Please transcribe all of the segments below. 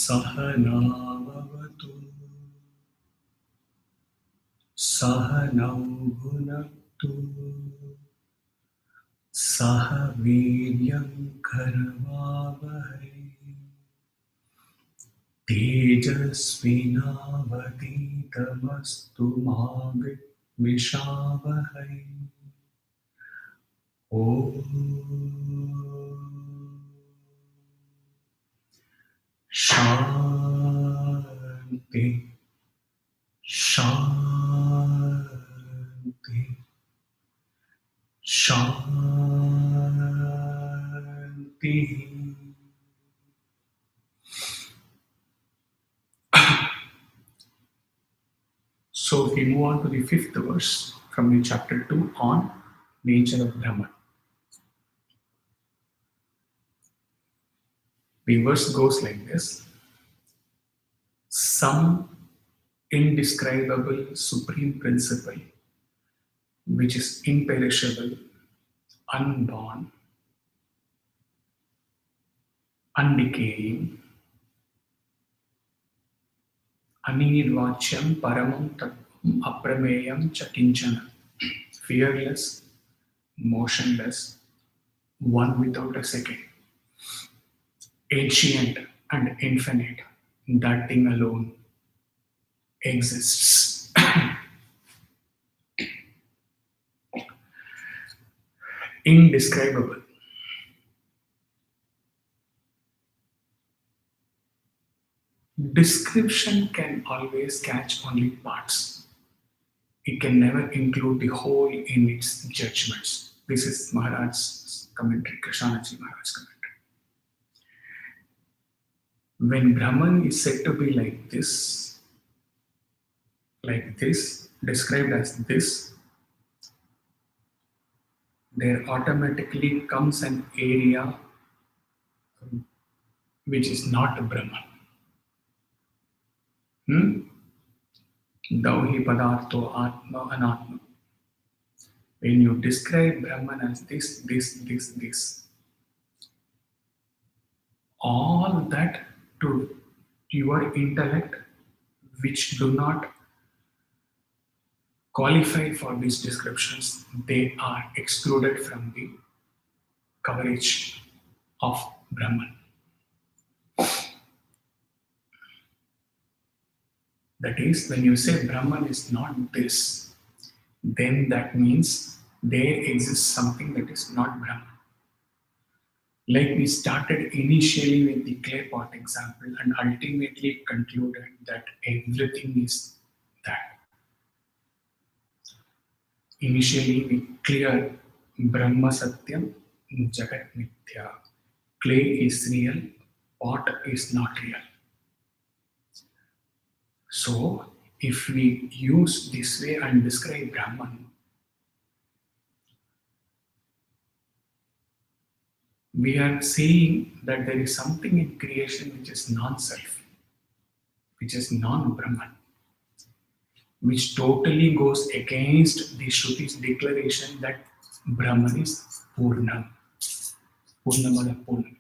सहनावतु सहनौ भुनक्तु सह वीर्यं करवावहै तेजस्विनावधीतमस्तु मा विद्विषावहै ॐ शान्ति शान्ति शान्ति. So we move on to the fifth verse from the chapter 2 on nature of Brahman. The verse goes like this: some indescribable supreme principle which is imperishable, unborn, undecaying, anirvachyam paramam tattvam aprameyam chakinchana, fearless, motionless, one without a second, ancient and infinite, that thing alone exists. Indescribable. Description can always catch only parts. It can never include the whole in its judgments. This is Maharaj's commentary, Krishnanaji Maharaj's commentary. When Brahman is said to be like this, described as this, there automatically comes an area which is not Brahman. Dauhi padartho atma anatma. When you describe Brahman as this, all that to your intellect which do not qualify for these descriptions, they are excluded from the coverage of Brahman. That is, when you say Brahman is not this, then that means there exists something that is not Brahman. Like we started initially with the clay pot example and ultimately concluded that everything is that. Initially we cleared Brahma Satyam, Jagat Mithya. Clay is real, pot is not real. So, if we use this way and describe Brahman, we are saying that there is something in creation which is non-self, which is non-Brahman, which totally goes against the Shruti's declaration that Brahman is Purnam. Purnamada Purnamada.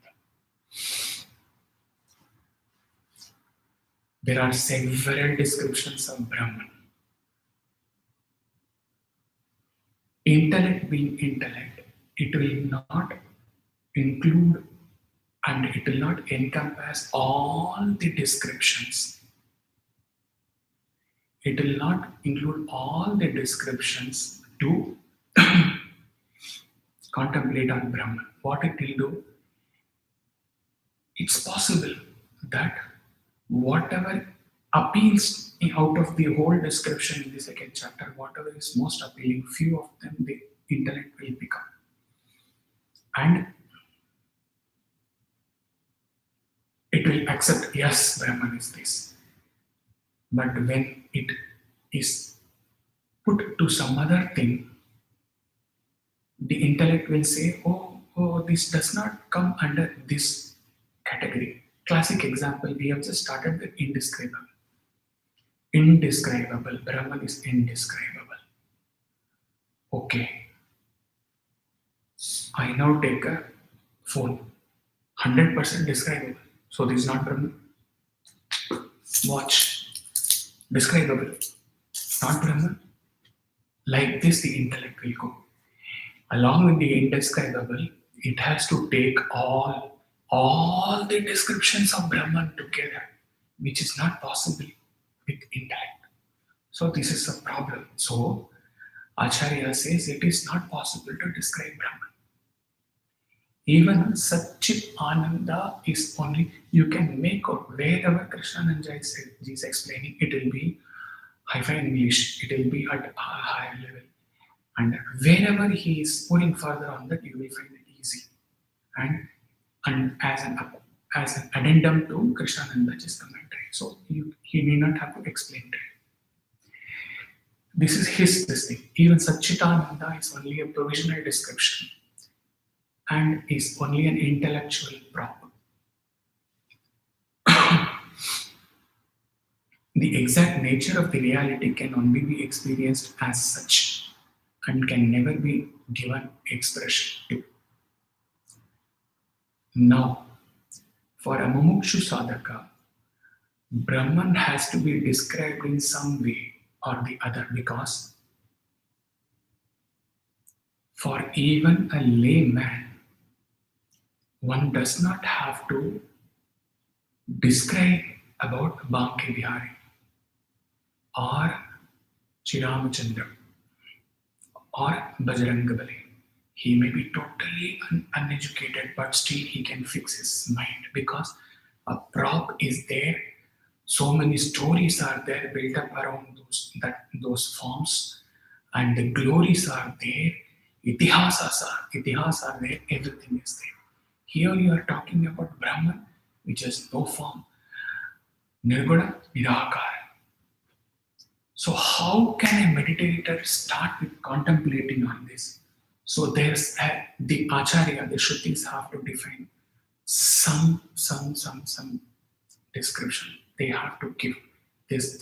There are several descriptions of Brahman. Intellect being intellect, it will not include and it will not encompass all the descriptions. It will not include all the descriptions to contemplate on Brahman. What it will do, it's possible that whatever appeals out of the whole description in the second chapter, whatever is most appealing, few of them the intellect will pick up. And it will accept, yes, Brahman is this. But when it is put to some other thing, the intellect will say, oh, this does not come under this category. Classic example, we have just started with indescribable. Indescribable, Brahman is indescribable. Okay. I now take a phone, 100% describable. So this is not Brahman. Watch, describable, not Brahman. Like this, the intellect will go. Along with the indescribable, it has to take all the descriptions of Brahman together, which is not possible with intellect. So this is a problem. So Acharya says it is not possible to describe Brahman. Even Satchit Ananda is only, you can make out wherever Krishnananda is explaining, it will be high-fi English, it will be at a higher level. And wherever he is putting further on that, you will find it easy. And as an addendum to Krishnananda's commentary. So he need not have to explain it. This is this thing. Even Satchitananda is only a provisional description and is only an intellectual prop. The exact nature of the reality can only be experienced as such and can never be given expression to. Now, for a mumukshu sadhaka, Brahman has to be described in some way or the other, because for even a layman, one does not have to describe about Banke Bihari or Chiramachandra or Bajrangabali. He may be totally uneducated, but still he can fix his mind because a prop is there. So many stories are there built up around those forms, and the glories are there. Itihasas are there. Everything is there. Here you are talking about Brahman, which has no form. Nirguna Nirakara. So how can a meditator start with contemplating on this? So there's the Acharya, the Shrutis have to define some description. They have to give this.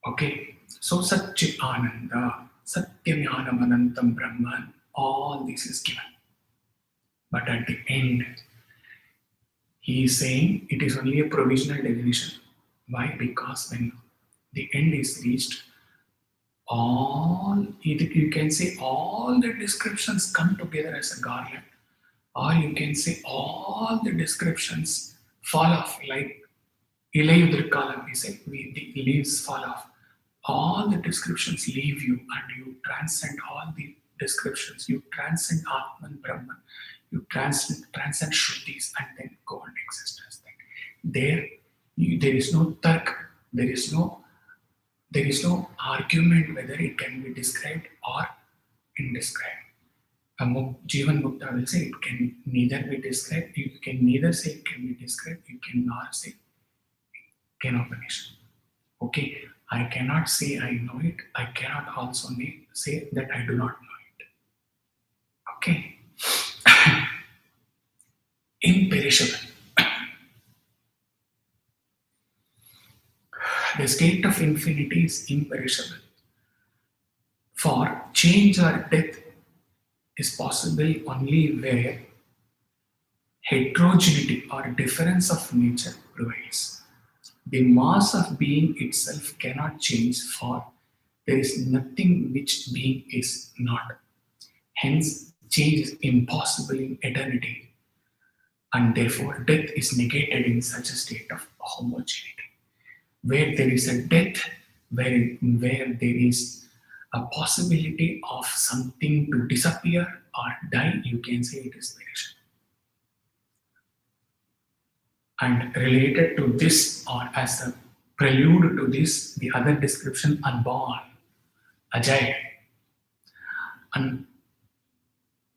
Okay. So Satchit Ananda, Satyam Anantam Brahman, all this is given. But at the end, he is saying it is only a provisional definition. Why? Because when the end is reached, you can say all the descriptions come together as a garland, or you can say all the descriptions fall off, like Ilayudirkalam, we say, the leaves fall off. All the descriptions leave you and you transcend all the descriptions. You transcend Atman Brahman. You transcend Shrutis and then go and exist as that. There is no tark, there is no argument whether it can be described or indescribed. Jivan Mukta will say it can neither be described, you can neither say it can be described, you can nor say it cannot be. Okay, I cannot say I know it, I cannot also say that I do not know it. Okay. Imperishable. The state of infinity is imperishable. For change or death is possible only where heterogeneity or difference of nature prevails. The mass of being itself cannot change, for there is nothing which being is not. Hence, change is impossible in eternity, and therefore death is negated in such a state of homogeneity. Where there is a death, where there is a possibility of something to disappear or die, you can say it is perishable. And related to this, or as a prelude to this, the other description, unborn, Ajay,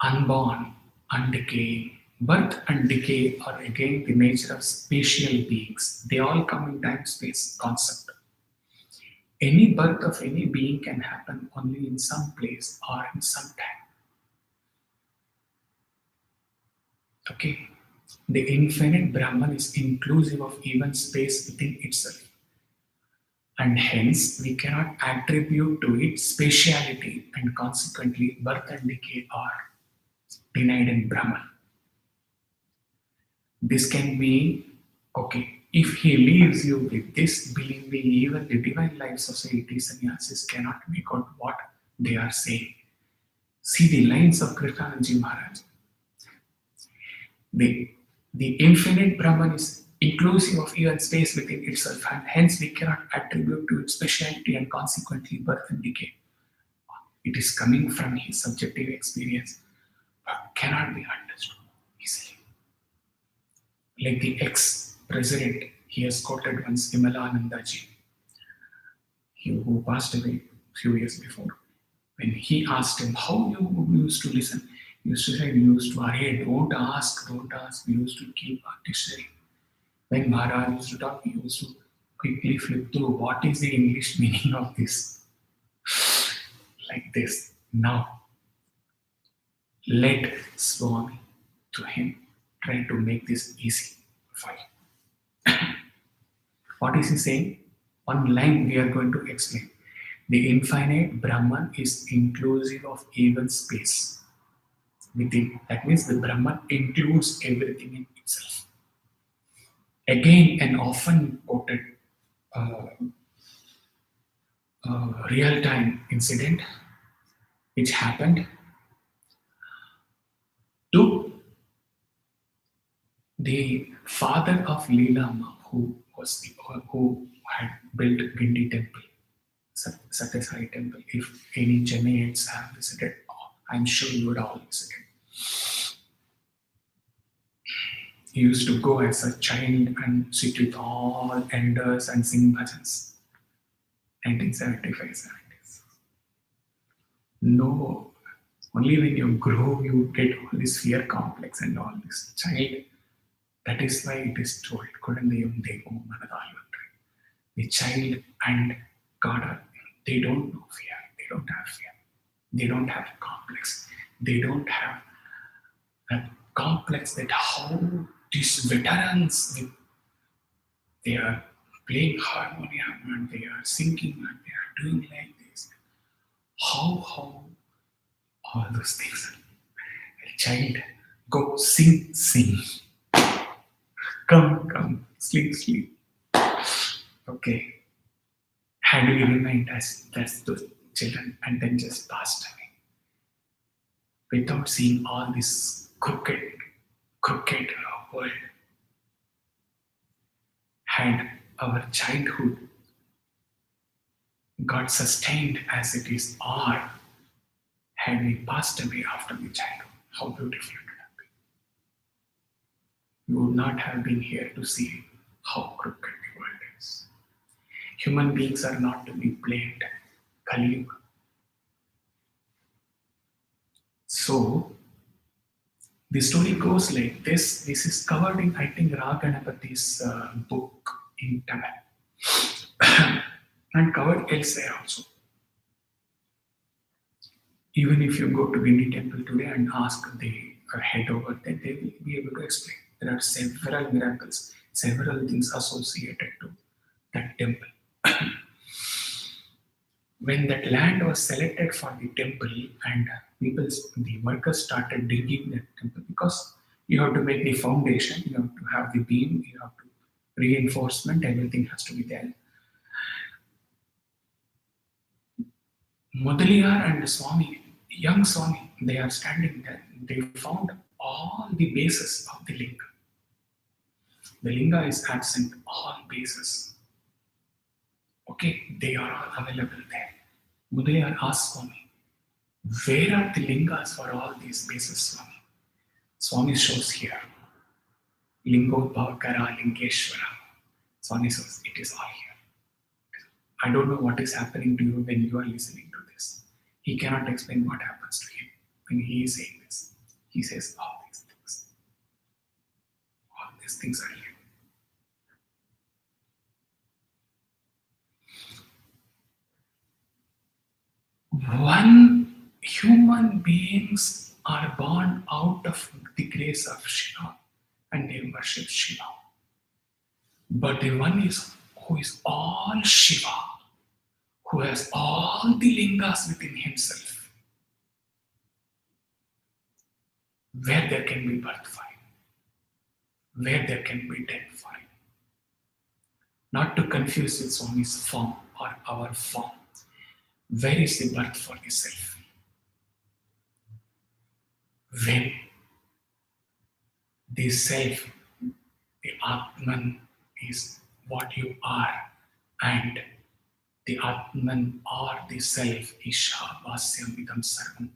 unborn, undecaying. Birth and decay are again the nature of spatial beings. They all come in time-space concept. Any birth of any being can happen only in some place or in some time. Okay. The infinite Brahman is inclusive of even space within itself. and hence we cannot attribute to it speciality, and consequently birth and decay are denied in Brahman. This can mean, okay, if he leaves you with this, believe me, even the Divine Life Society sannyasis cannot make out what they are saying. See the lines of Krishnananji Maharaj. The, the infinite Brahman is inclusive of even space within itself, and hence we cannot attribute to its speciality and consequently birth and decay. It is coming from his subjective experience, but cannot be understood easily. Like the ex-president, he has quoted once Vimalanandaji, who passed away a few years before. When he asked him how you used to listen, he used to say, we used to, hey, don't ask, we used to keep our dictionary. When Maharaj used to talk, he used to quickly flip through what is the English meaning of this. Like this. Now, let Swami to him try to make this easy for you. What is he saying? One line we are going to explain. The infinite Brahman is inclusive of even space within. That means the Brahman includes everything in itself. Again, an often quoted real-time incident which happened to the father of Leelama, who had built Gindi temple, Satyasai temple. If any Chennaites have visited, I'm sure you would all visit it. He used to go as a child and sit with all elders and sing bhajans. 1975, 70s. No, only when you grow you get all this fear complex and all this. Child, that is why it is told, the child and God, they don't know fear. They don't have fear. They don't have complex. They don't have that complex that how these veterans, they are playing harmonium and they are singing and they are doing like this. How all those things. A child, go sing. Come, sleep. Okay. Had we remained as those children and then just passed away without seeing all this crooked world, had our childhood got sustained as it is, or had we passed away after the childhood, how beautiful it would have been. We would not have been here to see how crooked the world is. Human beings are not to be blamed. Kali Yuga. So, the story goes like this. This is covered in, I think, Raganapati's book in Tamil and covered elsewhere also. Even if you go to Gindi temple today and ask the head over there, they will be able to explain. There are several miracles, several things associated to that temple. When that land was selected for the temple and the workers started digging that temple, because you have to make the foundation, you have to have the beam, you have to reinforcement, everything has to be there. Mudaliyar and Swami, young Swami, they are standing there. They found all the bases of the linga. The linga is absent, all bases. Okay, they are all available there. Mudaliyar asked Swami, where are the lingas for all these bases, Swami? Swami shows here. Lingo Bhavakara Lingeshwara. Swami says, it is all here. I don't know what is happening to you when you are listening to this. He cannot explain what happens to him when he is saying this. He says, all these things. All these things are here. One, human beings are born out of the grace of Shiva and they worship Shiva. But the one is who is all Shiva, who has all the lingas within himself, where there can be birth for him, where there can be death for him. Not to confuse with Swami's form or our form. Where is the birth for the self? When the self, the Atman, is what you are, and the Atman or the self is Shabhasyam Idam Sarvam,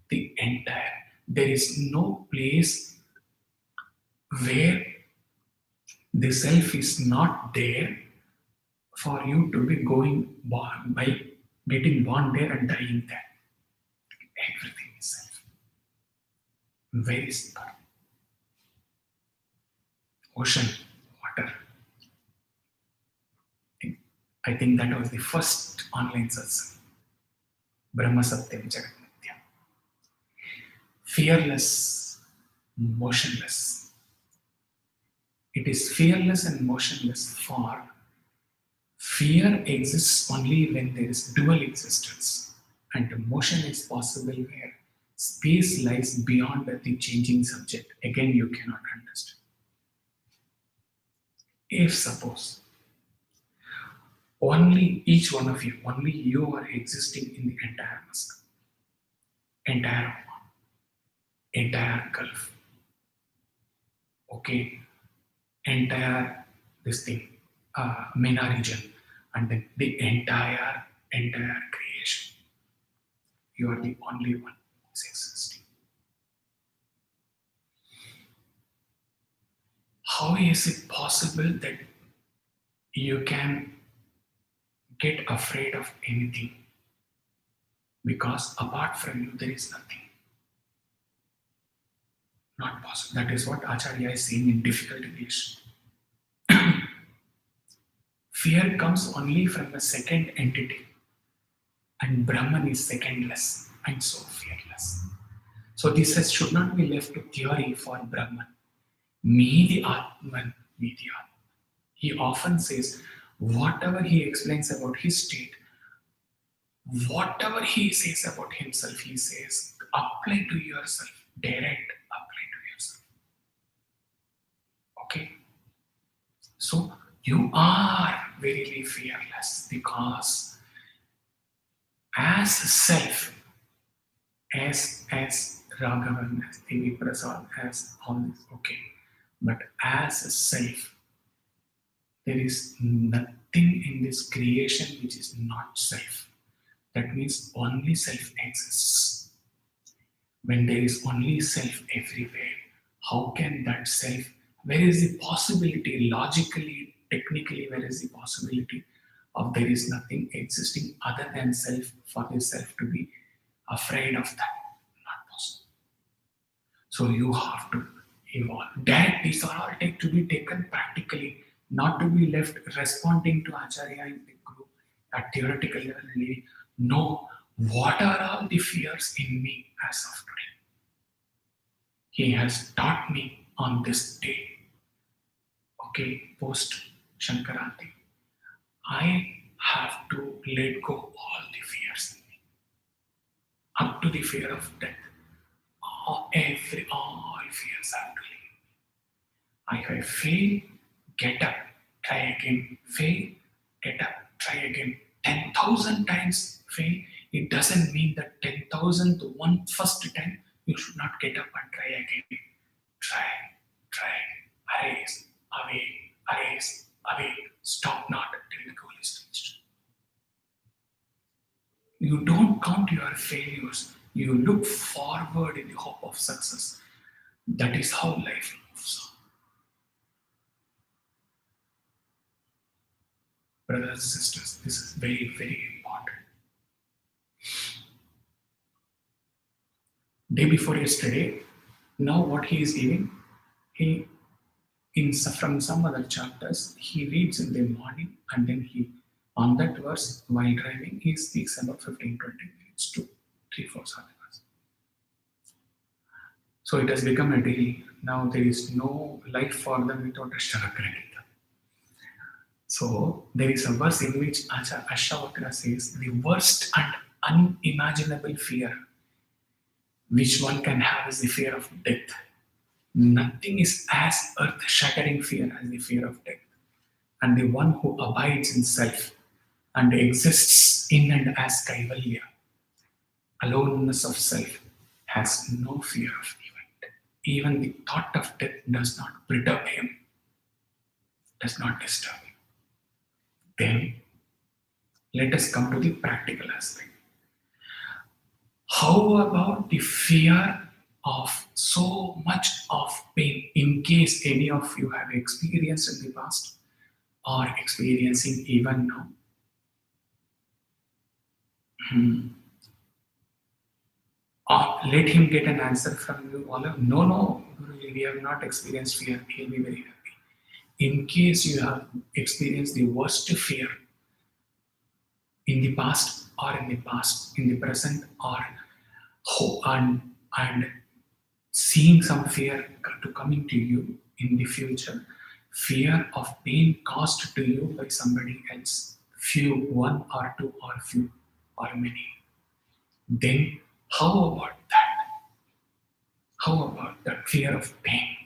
the entire. There is no place where the self is not there for you to be going born, by getting born there and dying there. Everything is self. Where is the birth? Ocean, water. I think that was the first online satsang. Brahma Satyam Jagat Mithya. Fearless, motionless. It is fearless and motionless, for fear exists only when there is dual existence, and motion is possible where space lies beyond the changing subject. Again, you cannot understand. If suppose only each one of you, only you are existing in the entire mask, entire Oman, entire Gulf, okay, entire this thing, MENA region, and then the entire creation. You are the only one who is existing. How is it possible that you can get afraid of anything? Because apart from you, there is nothing. Not possible. That is what Acharya is saying in difficult English. Fear comes only from a second entity, and Brahman is secondless and so fearless. So this should not be left to theory for Brahman. Me the Atman, me the Atman. He often says, whatever he explains about his state, whatever he says about himself, he says, apply to yourself, direct, apply to yourself. Okay? So you are verily fearless, because as self, as Raghavan, as Devi Prasad, as all this, okay, but as a self, there is nothing in this creation which is not self. That means only self exists. When there is only self everywhere, how can that self, where is the possibility, logically, technically, where is the possibility of there is nothing existing other than self, for the self to be afraid of that? Not possible. So you have to evolve. That these are all to be taken practically, not to be left responding to Acharya in the group at theoretical level. No, what are all the fears in me as of today? He has taught me on this day, okay, post Shankaranti. I have to let go all the fears in me, up to the fear of death. All fears have to leave. I fail, get up, try again, fail, get up, try again. 10,000 times fail. It doesn't mean that 10,000th one first time you should not get up and try again. Try, arise, awake, stop not till the goal is reached. You don't count your failures, you look forward in the hope of success. That is how life moves on. Brothers and sisters, this is very, very important. Day before yesterday, now what he is giving, from some other chapters, he reads in the morning, and then he, on that verse, while driving, he speaks about 15-20 minutes to 3-4 sadhakas. So it has become a daily. Now there is no life for them without Ashtavakra Gita. So there is a verse in which Ashavakra says the worst and unimaginable fear which one can have is the fear of death. Nothing is as earth-shattering fear as the fear of death. And the one who abides in self and exists in and as Kaivalya, aloneness of self, has no fear of even death. Even the thought of death does not perturb him, does not disturb him. Then let us come to the practical aspect. How about the fear of so much of pain, in case any of you have experienced in the past or experiencing even now? Or let him get an answer from you all. No, Guruji, we have not experienced fear. He'll be very happy. In case you have experienced the worst fear in the past or in the present, or and seeing some fear to coming to you in the future, fear of pain caused to you by somebody else, few, one or two or few or many, then how about that? How about that fear of pain?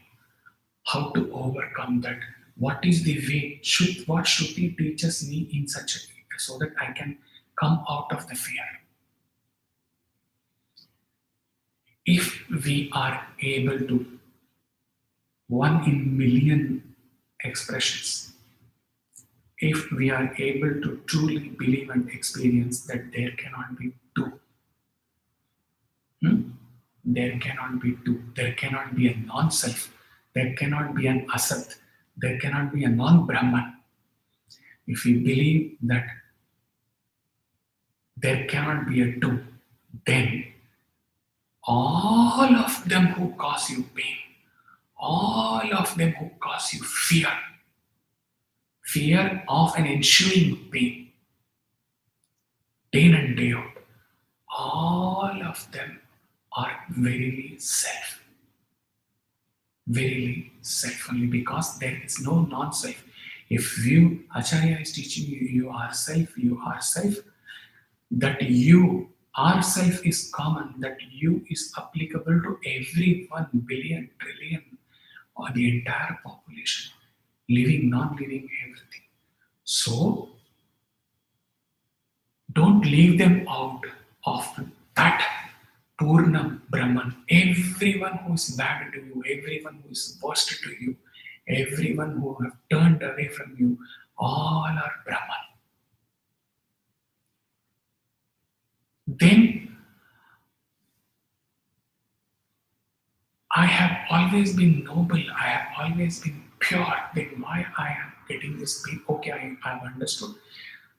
How to overcome that? What is the way? What Shruti teaches me in such a way so that I can come out of the fear? If we are able to, one in million expressions, if we are able to truly believe and experience that there cannot be two, there cannot be two, there cannot be a non-self, there cannot be an asat, there cannot be a non-Brahman. If we believe that there cannot be a two, then all of them who cause you pain, all of them who cause you fear, fear of an ensuing pain, day in and day out, all of them are verily self. Verily self only, because there is no non-self. If you, Acharya is teaching you, you are self, that you, our self is common, that you is applicable to every 1 billion, trillion, or the entire population, living, non-living, everything. So, don't leave them out of that Purna Brahman. Everyone who is bad to you, everyone who is worst to you, everyone who have turned away from you, all are Brahman. Then I have always been noble, I have always been pure, then why I am getting this pain? Okay, I have understood.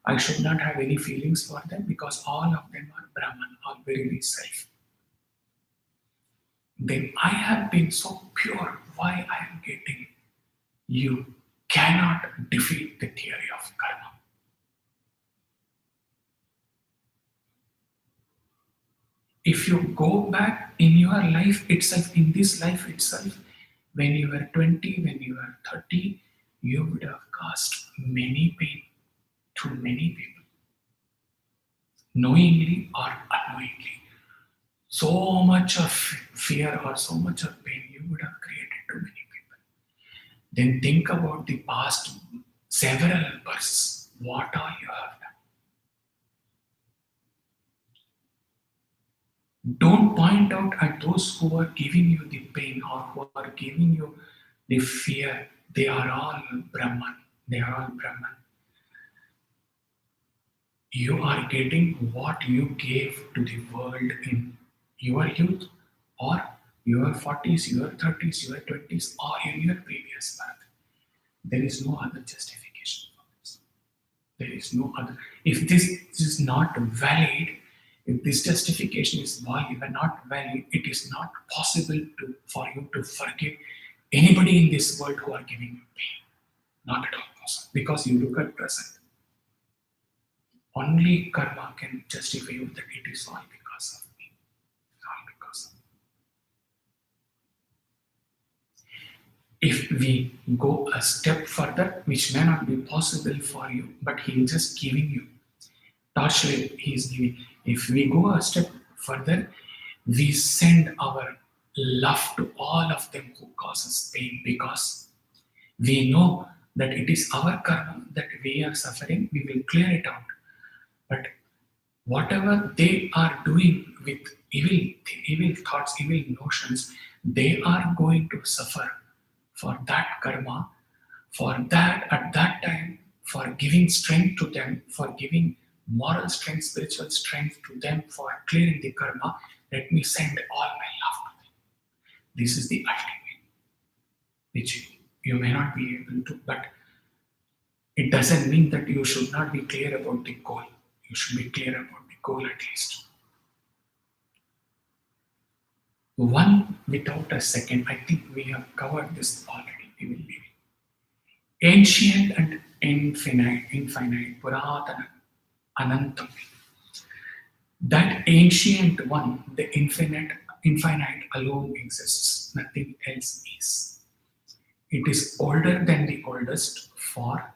I should not have any feelings for them because all of them are Brahman, are very self. Then I have been so pure, why I am getting? You cannot defeat the theory of karma. If you go back in your life itself, in this life itself, when you were 20, when you were 30, you would have caused many pain to many people, knowingly or unknowingly. So much of fear or so much of pain you would have created to many people. Then think about the past several births. What all you have done. Don't point out at those who are giving you the pain or who are giving you the fear. They are all Brahman. They are all Brahman. You are getting what you gave to the world in your youth or your 40s, your 30s, your 20s, or in your previous birth. There is no other justification for this. There is no other. If this is not valid, if this justification is valid and not valid, it is not possible for you to forgive anybody in this world who are giving you pain. Not at all possible. Because you look at present. Only karma can justify you that it is all because of me. All because of me. If we go a step further, which may not be possible for you, but he is just giving you torchlight, he is giving. If we go a step further, we send our love to all of them who cause us pain, because we know that it is our karma that we are suffering. We will clear it out. But whatever they are doing with evil thoughts, evil notions, they are going to suffer for that karma, for that at that time, for giving strength to them, for giving moral strength, spiritual strength to them, for clearing the karma. Let me send all my love to them. This is the ultimate, which you may not be able to, but it doesn't mean that you should not be clear about the goal. You should be clear about the goal at least. One without a second. I think we have covered this already. We will leave it. Ancient and infinite, Puratana, Anantam. That ancient one, the infinite alone exists. Nothing else is. It is older than the oldest, for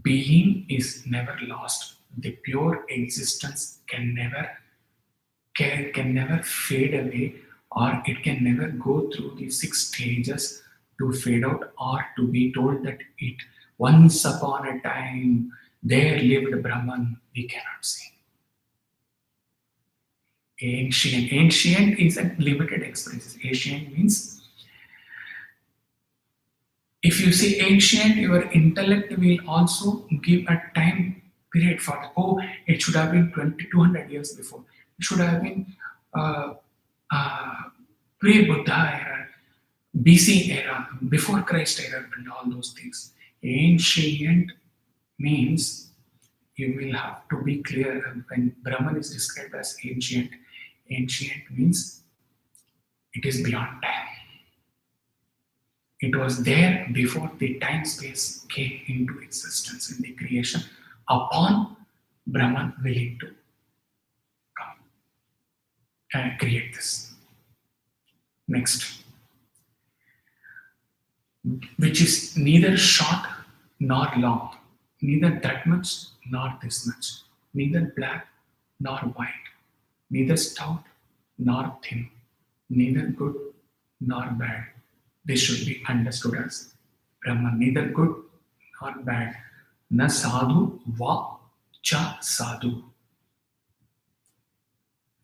being is never lost. The pure existence can never fade away, or it can never go through the 6 stages to fade out, or to be told that it once upon a time there lived Brahman. We cannot say. Ancient is a limited expression. Ancient means, if you say ancient, your intellect will also give a time period for it. Oh, it should have been 2200 years before. It should have been uh, pre-Buddha era, BC era, before Christ era, and all those things. Ancient means, you will have to be clear when Brahman is described as ancient. Ancient means it is beyond time. It was there before the time space came into existence in the creation, upon Brahman willing to come and create this. Next, which is neither short nor long, neither that much nor this much, neither black nor white, neither stout nor thin, neither good nor bad. This should be understood as Brahman, neither good nor bad. Na sadhu va cha sadhu.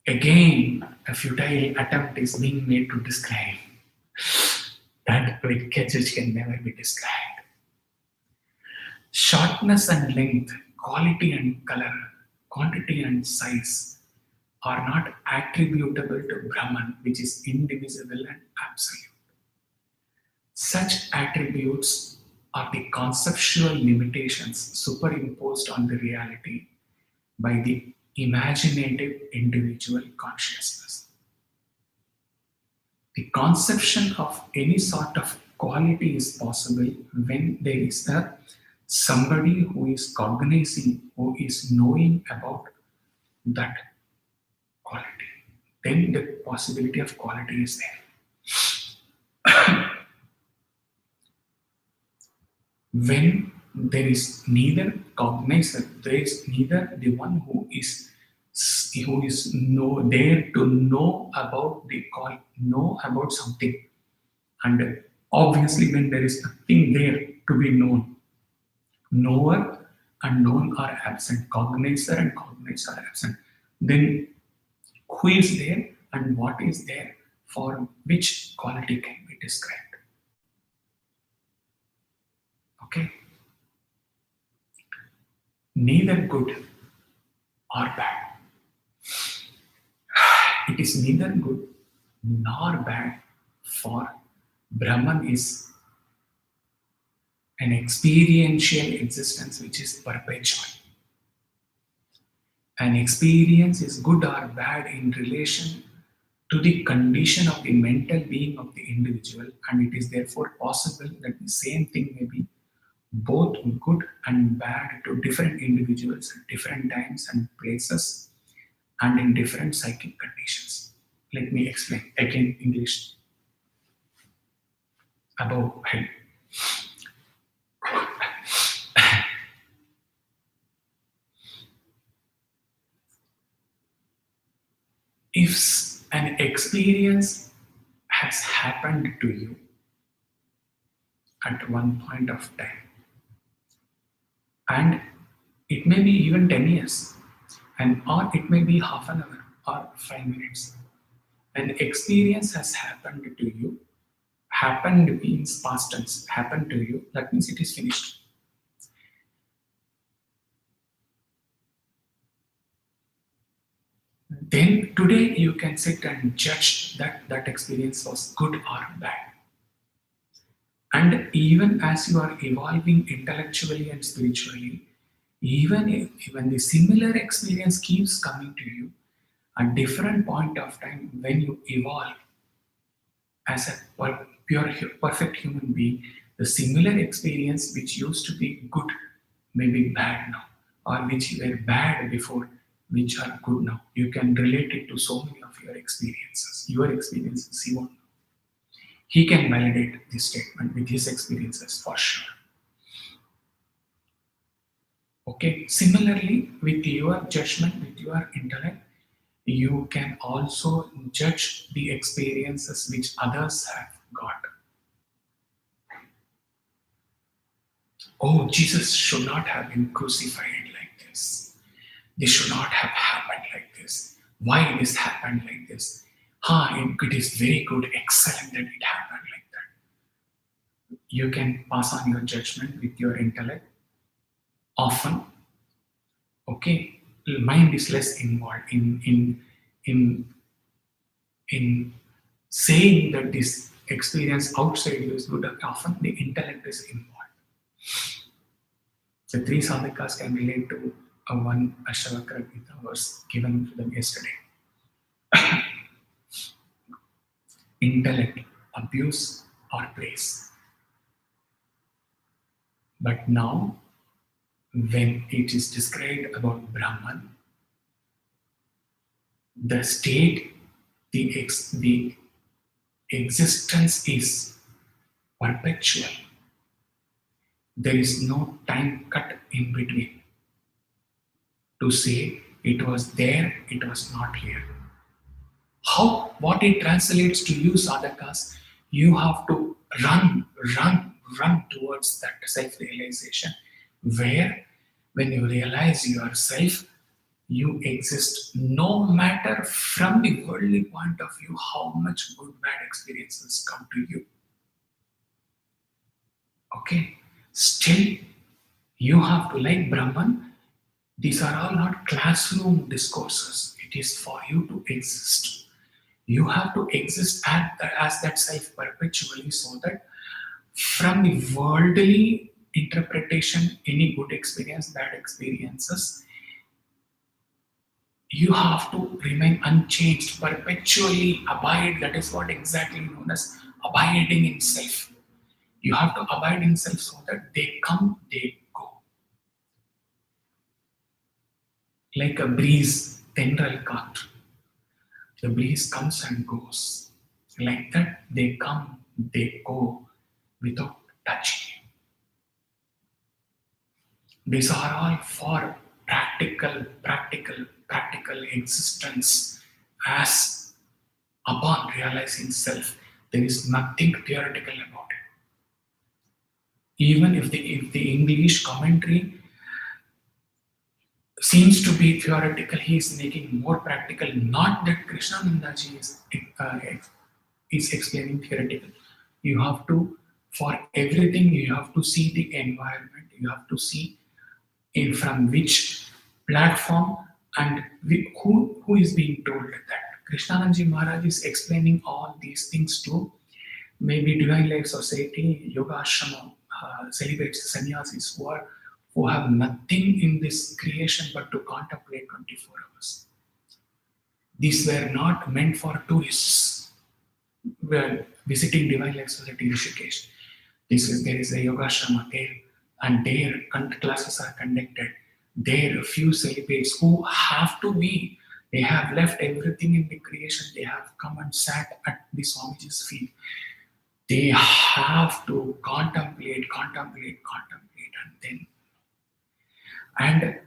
Again, a futile attempt is being made to describe that which can never be described. Shortness and length, quality and color, quantity and size are not attributable to Brahman, which is indivisible and absolute. Such attributes are the conceptual limitations superimposed on the reality by the imaginative individual consciousness. The conception of any sort of quality is possible when there is somebody who is cognizing, who is knowing about that quality. Then the possibility of quality is there. When there is neither cognizer, there is neither the one who is there to know about the call, know about something, and obviously when there is nothing there to be known, knower and known are absent, cognizer and cognized are absent. Then who is there and what is there for which quality can be described? Okay. Neither good or bad. It is neither good nor bad, for Brahman is an experiential existence which is perpetual. An experience is good or bad in relation to the condition of the mental being of the individual, and it is therefore possible that the same thing may be both good and bad to different individuals at different times and places and in different psychic conditions. Let me explain again English. above head. If an experience has happened to you at one point of time, and it may be even 10 years, and or it may be half an hour or 5 minutes, an experience has happened to you. Happened means past tense. Happened to you, that means it is finished. Then today you can sit and judge that that experience was good or bad. And even as you are evolving intellectually and spiritually, even the similar experience keeps coming to you at different point of time when you evolve as a perfect human being, the similar experience which used to be good may be bad now, or which were bad before, which are good now. You can relate it to so many of your experiences. Your experiences, you won't know. He can validate this statement with his experiences for sure. Okay, similarly, with your judgment, with your intellect, you can also judge the experiences which others have got. Oh, Jesus should not have been crucified like this. This should not have happened like this. Why this happened like this? It is very good, excellent that it happened like that. You can pass on your judgment with your intellect. Often, okay, mind is less involved in in saying that this experience outside you is good. Often the intellect is involved. The three sadhakas can relate to one Ashtavakra Gita was given to them yesterday. Intellect, abuse, or praise. But now, when it is described about Brahman, the state, the existence is perpetual. There is no time cut in between to say it was there, it was not here. What it translates to you, sadhakas, you have to run towards that self-realization, where when you realize yourself, you exist no matter from the worldly point of view how much good bad experiences come to you. Okay, still you have to, like Brahman, these are all not classroom discourses. It is for you to exist. You have to exist as that self perpetually, so that from the worldly interpretation, any good experience, bad experiences, you have to remain unchanged, perpetually abide. That is what exactly known as abiding in self. You have to abide in self so that they come, they go. Like a breeze, tendril cut. The breeze comes and goes. Like that, they come, they go without touching. These are all for practical existence as upon realizing self. There is nothing theoretical about it. Even if the English commentary seems to be theoretical, he is making more practical. Not that Krishnanandaji is explaining theoretical. You have to, for everything, you have to see the environment. You have to see in from which platform and who is being told that. Krishnanandaji Maharaj is explaining all these things to maybe Divine Life Society, Yoga Ashrama, celibates, sannyasis who have nothing in this creation but to contemplate 24 hours. These were not meant for tourists who were visiting Divine Life Society Rishikesh. There is a yoga ashrama there, and their classes are conducted. There are few celibates who have to be. They have left everything in the creation. They have come and sat at the Swamiji's feet. They have to contemplate, and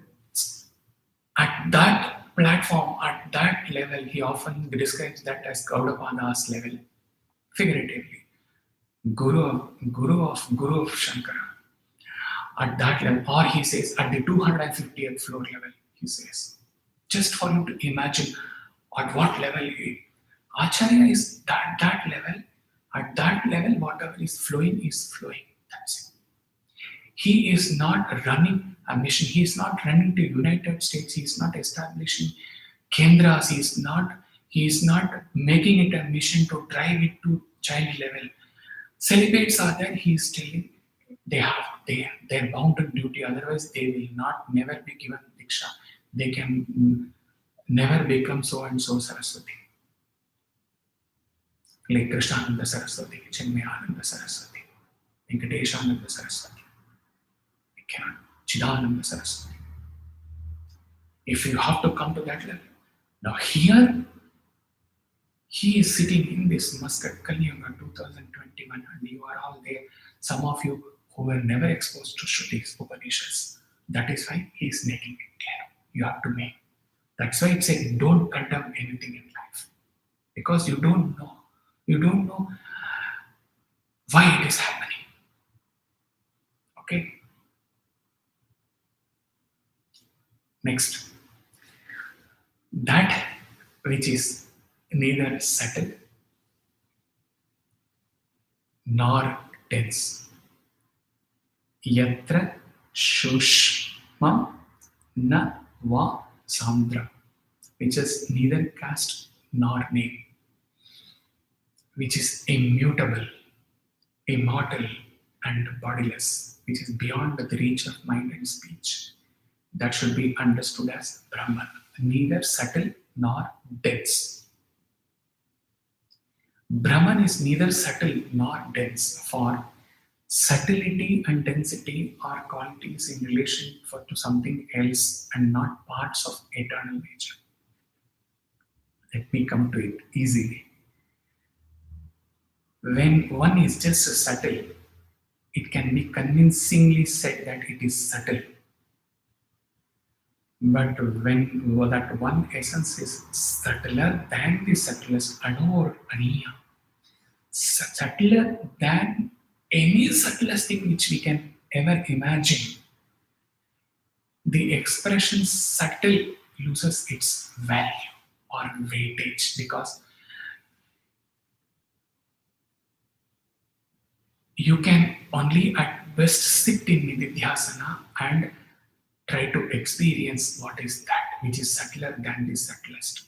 at that platform, at that level, he often describes that as Gaudapada's level, figuratively. Guru of Shankara. At that level, or he says at the 250th floor level, he says. Just for you to imagine at what level Acharya is that level. At that level, whatever is flowing is flowing. That's it. He is not running a mission. He is not running to United States. He is not establishing kendras. He is not making it a mission to drive it to child level. Celibates are there. He is telling they're bound to duty. Otherwise, they will never be given diksha. They can never become so and so Saraswati. Like Krishnananda Saraswati, Chinmayananda Saraswati, Venkateshananda Saraswati. We cannot. Chidananda Saraswati. If you have to come to that level. Now here, he is sitting in this Muscat Kalyanga 2021 and you are all there. Some of you who were never exposed to Shrutis, Upanishads. That is why he is making it clear. You have to make. That's why it said don't condemn anything in life. Because you don't know. You don't know why it is happening. Okay? Next. That which is neither subtle nor dense. Yatra shushma na va samdra, which is neither caste nor name, which is immutable, immortal, and bodiless, which is beyond the reach of mind and speech. That should be understood as Brahman, neither subtle nor dense. Brahman is neither subtle nor dense, for subtlety and density are qualities in relation to something else and not parts of eternal nature. Let me come to it easily. When one is just subtle, it can be convincingly said that it is subtle. But when that one essence is subtler than the subtlest, Anor Aniya, subtler than any subtlest thing which we can ever imagine, the expression subtle loses its value or weightage because you can only at best sit in Nididhyasana and try to experience what is that which is subtler than the subtlest.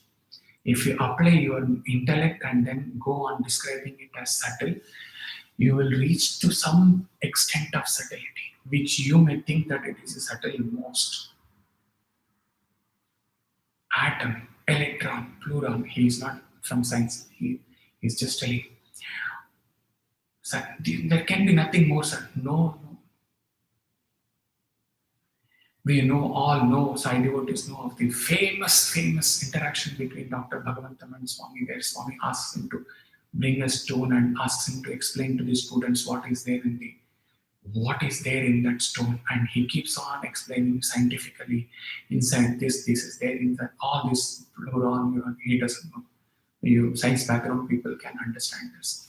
If you apply your intellect and then go on describing it as subtle, you will reach to some extent of subtlety, which you may think that it is a subtle most. Atom, electron, pluron, he is not from science, he is just telling. There can be nothing more subtle. No. We all know, Sai devotees know of the famous interaction between Dr. Bhagavantam and Swami, where Swami asks him to bring a stone and asks him to explain to the students what is there in that stone, and he keeps on explaining scientifically inside this is there in that, all this pluron, he doesn't know. You science background people can understand this.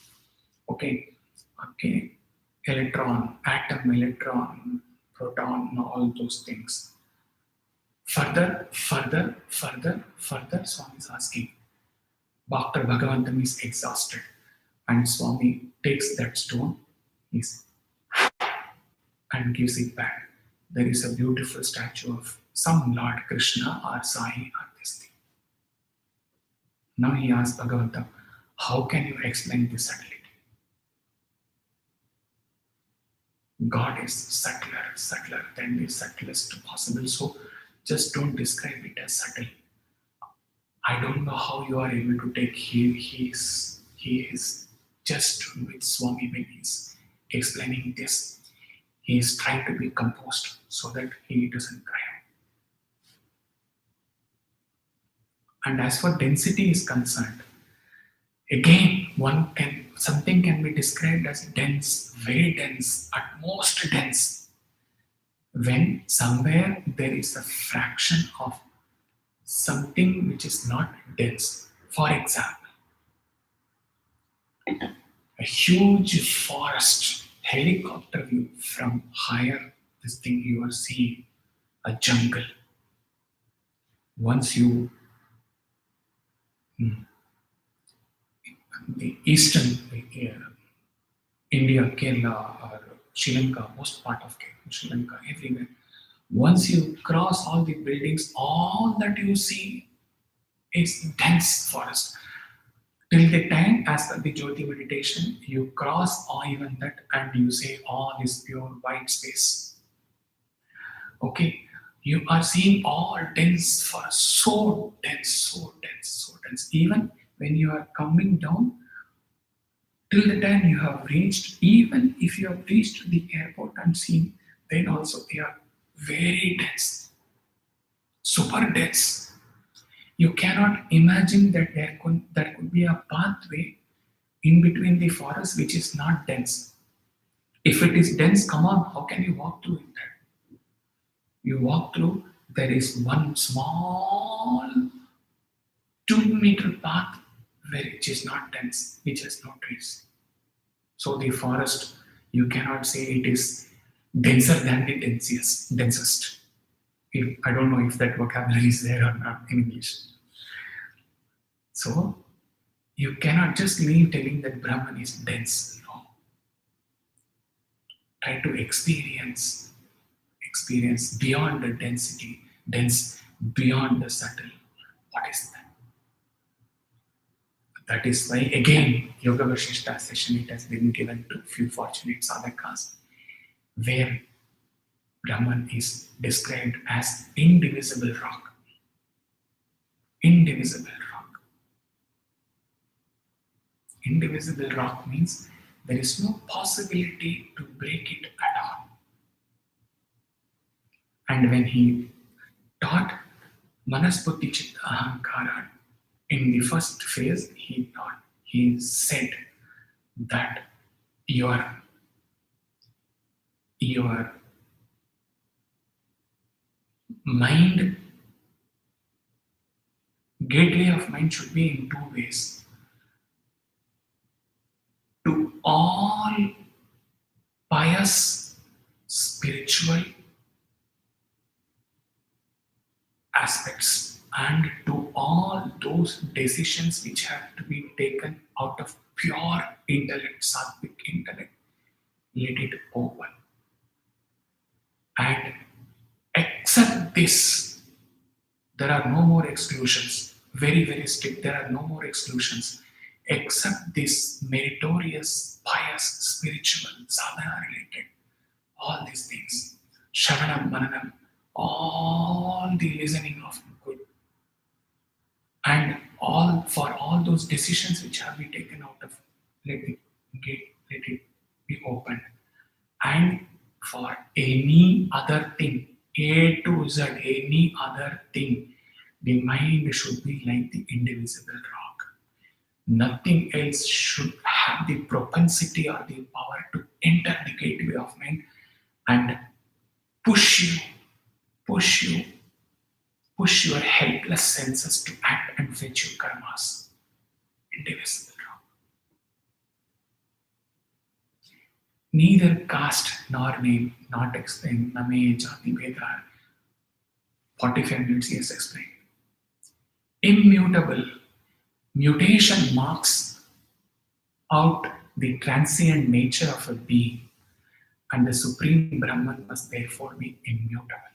Okay. Electron, atom, electron, proton, all those things. Further, Swami is asking. Dr. Bhagavantam is exhausted, and Swami takes that stone and gives it back. There is a beautiful statue of some Lord Krishna or Sai or this thing. Now he asks Bhagavantam, how can you explain this subtlety? God is subtler than the subtlest possible. So just don't describe it as subtle. I don't know how you are able to take. He is just with Swami when he's explaining this. He is trying to be composed so that he doesn't cry. And as for density is concerned, again one can something can be described as dense, very dense, at most dense, when somewhere there is a fraction of something which is not dense. For example, a huge forest, helicopter view from higher, this thing you are seeing, a jungle. Once you, the eastern India, Kerala, or Sri Lanka, most part of Kerala, Sri Lanka, everywhere. Once you cross all the buildings, all that you see is dense forest. Till the time, as per the Jyoti meditation, you cross or even that and you say all is pure white space. Okay, you are seeing all dense forest, so dense, so dense, so dense. Even when you are coming down, till the time you have reached, even if you have reached the airport and seen, then also they are very dense, super dense. You cannot imagine that that could be a pathway in between the forest which is not dense. If it is dense, come on, how can you walk through it? You walk through, there is one small 2 meter path where it is not dense, which has no trees. So the forest, you cannot say it is denser than the densest. I don't know if that vocabulary is there or not in English. So you cannot just leave telling that Brahman is dense. No. Try to experience beyond the density, dense beyond the subtle. What is that? That is why again Yoga Vashishta session it has been given to few fortunate sadhakas, where Brahman is described as indivisible rock. Indivisible rock. Indivisible rock means there is no possibility to break it at all. And when he taught Manasbuddhi Chitta Ahankara, in the first phase, he said that your mind, gateway of mind should be in two ways. To all pious, spiritual aspects and to all those decisions which have to be taken out of pure intellect, sattvic intellect, let it open. And except this, there are no more exclusions. Very, very strict, there are no more exclusions. Except this meritorious, pious, spiritual, sadhana related, all these things. Shravanam, Mananam, all the listening of good. And for all those decisions which have been taken out of, let it be opened. And for any other thing, A to Z, any other thing, the mind should be like the indivisible rock. Nothing else should have the propensity or the power to enter the gateway of mind and push your helpless senses to act and fetch your karmas. Indivisible rock. Neither caste nor name, not explained, name, jati, veda. 45 minutes, yes, explained. Immutable. Mutation marks out the transient nature of a being, and the Supreme Brahman must therefore be immutable.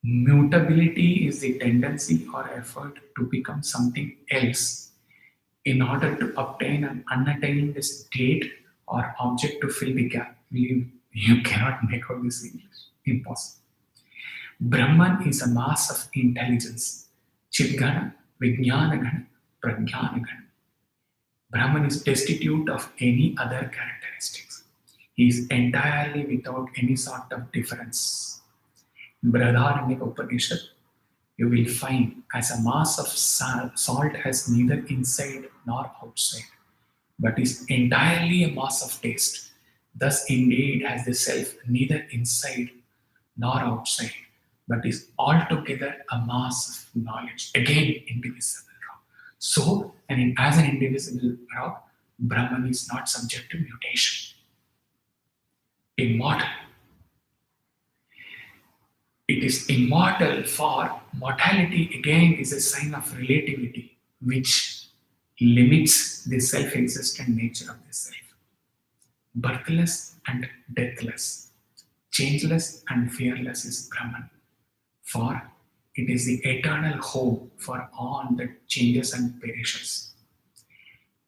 Mutability is the tendency or effort to become something else in order to obtain an unattained state or object to fill the gap. You cannot make out this English. Impossible. Brahman is a mass of intelligence. Chidgana, Vijnanagana, Prajnanagana. Brahman is destitute of any other characteristics. He is entirely without any sort of difference. In Brihadaranyaka Upanishad, you will find as a mass of salt has neither inside nor outside, but is entirely a mass of taste. Thus, indeed, has the self neither inside nor outside, but is altogether a mass of knowledge, again indivisible rock. So, as an indivisible rock, Brahman is not subject to mutation. Immortal. It is immortal, for mortality again is a sign of relativity, which limits the self-existent nature of the self. Birthless and deathless, changeless and fearless is Brahman, for it is the eternal home for all that changes and perishes.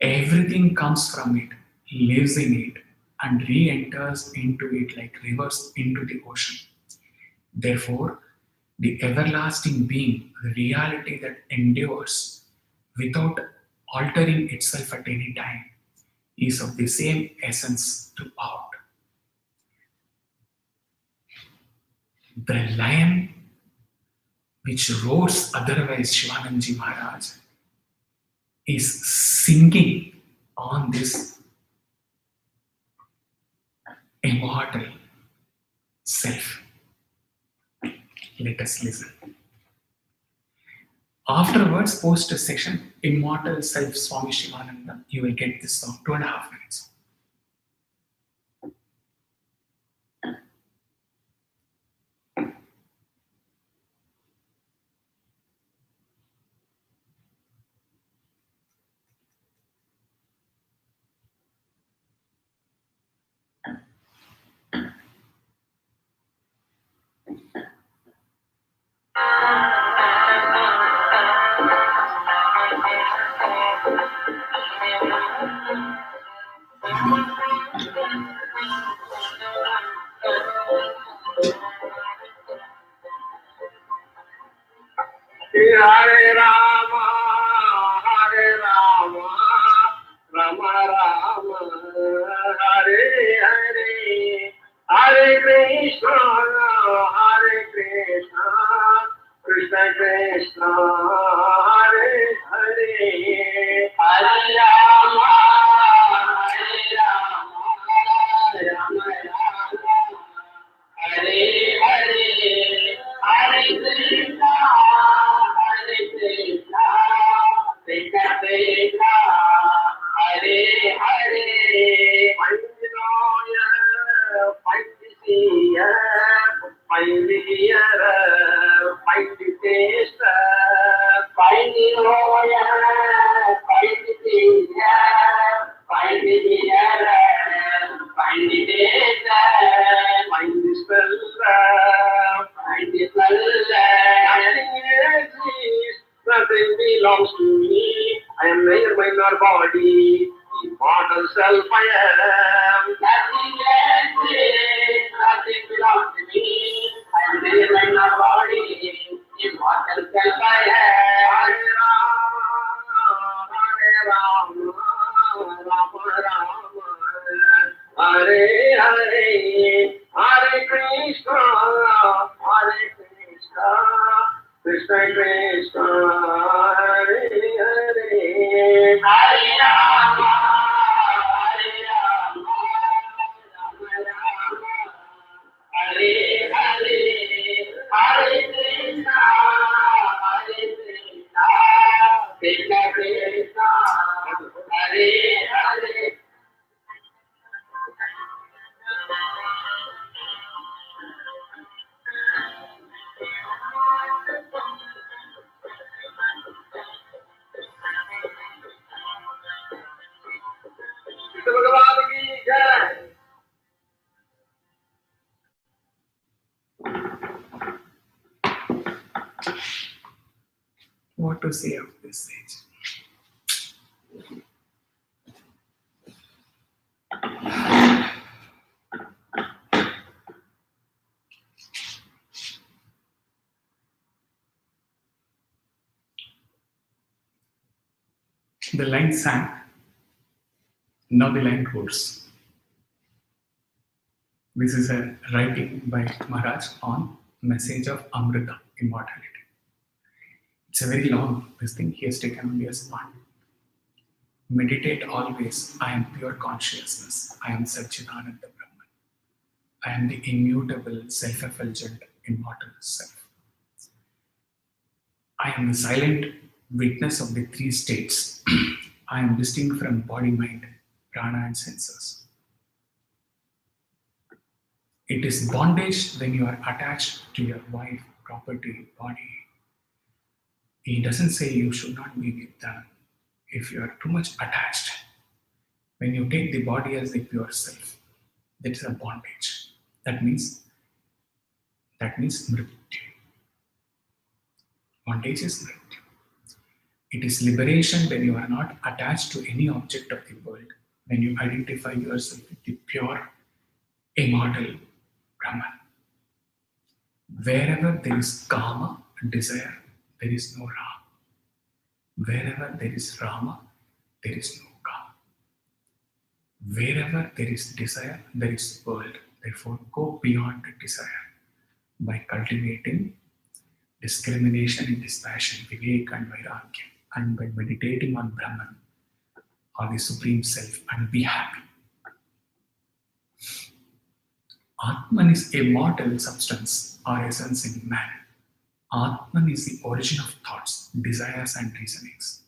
Everything comes from it, lives in it, and re-enters into it like rivers into the ocean. Therefore, the everlasting being, the reality that endures without altering itself at any time, is of the same essence throughout. The lion which roars otherwise, Shivanandaji Maharaj, is singing on this immortal self. Let us listen. Afterwards, post a session, Immortal Self Swami Shivananda, you will get this song, 2.5 minutes. Hare Rama, Rama Rama, Hare Hare, Hare Krishna, Krishna Krishna, Hare Hare, Hare Rama, Rama Rama, Hare Hare, Hare Krishna, Krishna Krishna, Hare Hare. Find the hearer, find the taster, find the lawyer, find the teacher, find the hearer, find the taster, find the speller, find the speller. Nothing exists, nothing belongs to me. I am neither mind nor body. Immortal self I am. Nothing exists, nothing belongs to me. I am neither mind nor body. Immortal self I am. Hare Rama, Hare Hare, Hare Krishna, Krishna Krishna, Hare Hare, Hare Rama, Rama Rama, Hare Hare, Hare Krishna, Krishna Krishna, Hare Hare. भगवान की जय। What to say of this sage? The line sang, now the line roars. This is a writing by Maharaj on message of Amrita, immortality. It's a very long, this thing he has taken only as one. Meditate always. I am pure consciousness. I am Satchidananda Brahman. I am the immutable, self-effulgent, immortal self. I am the silent witness of the three states. I am distinct from body, mind, prana, and senses. It is bondage when you are attached to your wife, property, body. He doesn't say you should not be with them. If you are too much attached, when you take the body as the pure self, that is a bondage. That means mrityu. Bondage is mrityu. It is liberation when you are not attached to any object of the world, when you identify yourself with the pure, immortal Brahman. Wherever there is kama, desire, there is no Rama. Wherever there is Rama, there is no kama. Wherever there is desire, there is world. Therefore, go beyond the desire by cultivating discrimination and dispassion, vivek and vairagya, and by meditating on Brahman or the Supreme Self and be happy. Atman is a mortal substance or essence in man. Atman is the origin of thoughts, desires, and reasonings.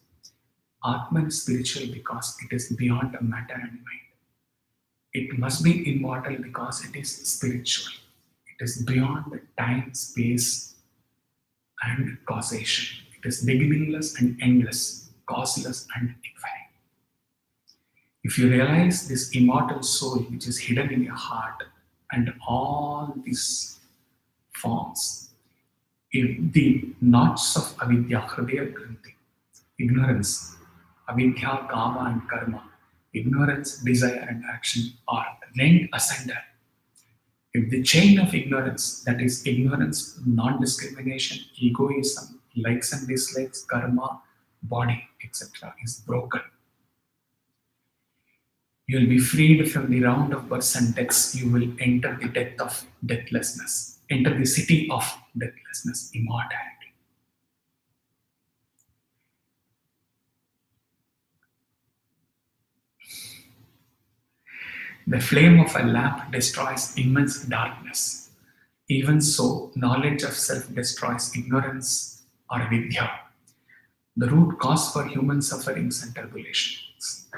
Atman is spiritual because it is beyond matter and mind. It must be immortal because it is spiritual. It is beyond time, space, and causation. It is beginningless and endless, causeless and infinite. If you realize this immortal soul which is hidden in your heart and all these forms, if the knots of avidya, hridaya granthi, ignorance, avidya, kama and karma, ignorance, desire and action are rent asunder, if the chain of ignorance, that is ignorance, non-discrimination, egoism, likes and dislikes, karma, body, etc., is broken, you will be freed from the round of births and deaths. You will enter the death of deathlessness, enter the city of deathlessness, immortality. The flame of a lamp destroys immense darkness. Even so, knowledge of self destroys ignorance or vidya, the root cause for human sufferings and tribulations.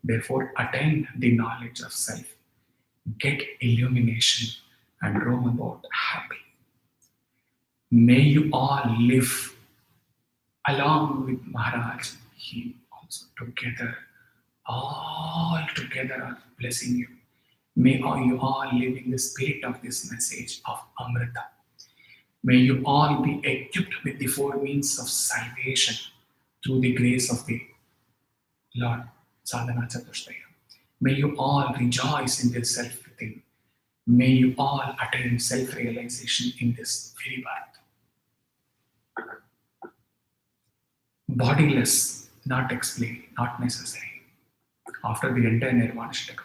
Therefore, attain the knowledge of self, get illumination, and roam about happy. May you all live along with Maharaj. He also together, all together are blessing you. May you all live in the spirit of this message of Amrita. May you all be equipped with the four means of salvation through the grace of the Lord, Sadhana Chatushtaya. May you all rejoice in this self within. May you all attain self-realization in this very birth. Bodiless, not explained, not necessary. After the entire Nirvana Shtaka.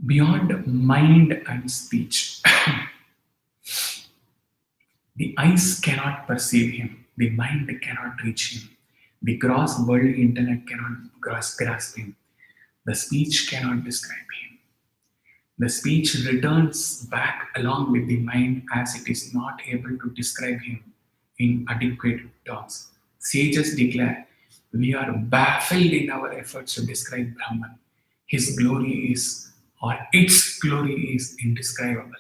Beyond mind and speech, the eyes cannot perceive him, the mind cannot reach him, the gross worldly intellect cannot grasp him, the speech cannot describe him. The speech returns back along with the mind as it is not able to describe him in adequate terms. Sages declare, we are baffled in our efforts to describe Brahman. His glory is, or its glory is indescribable.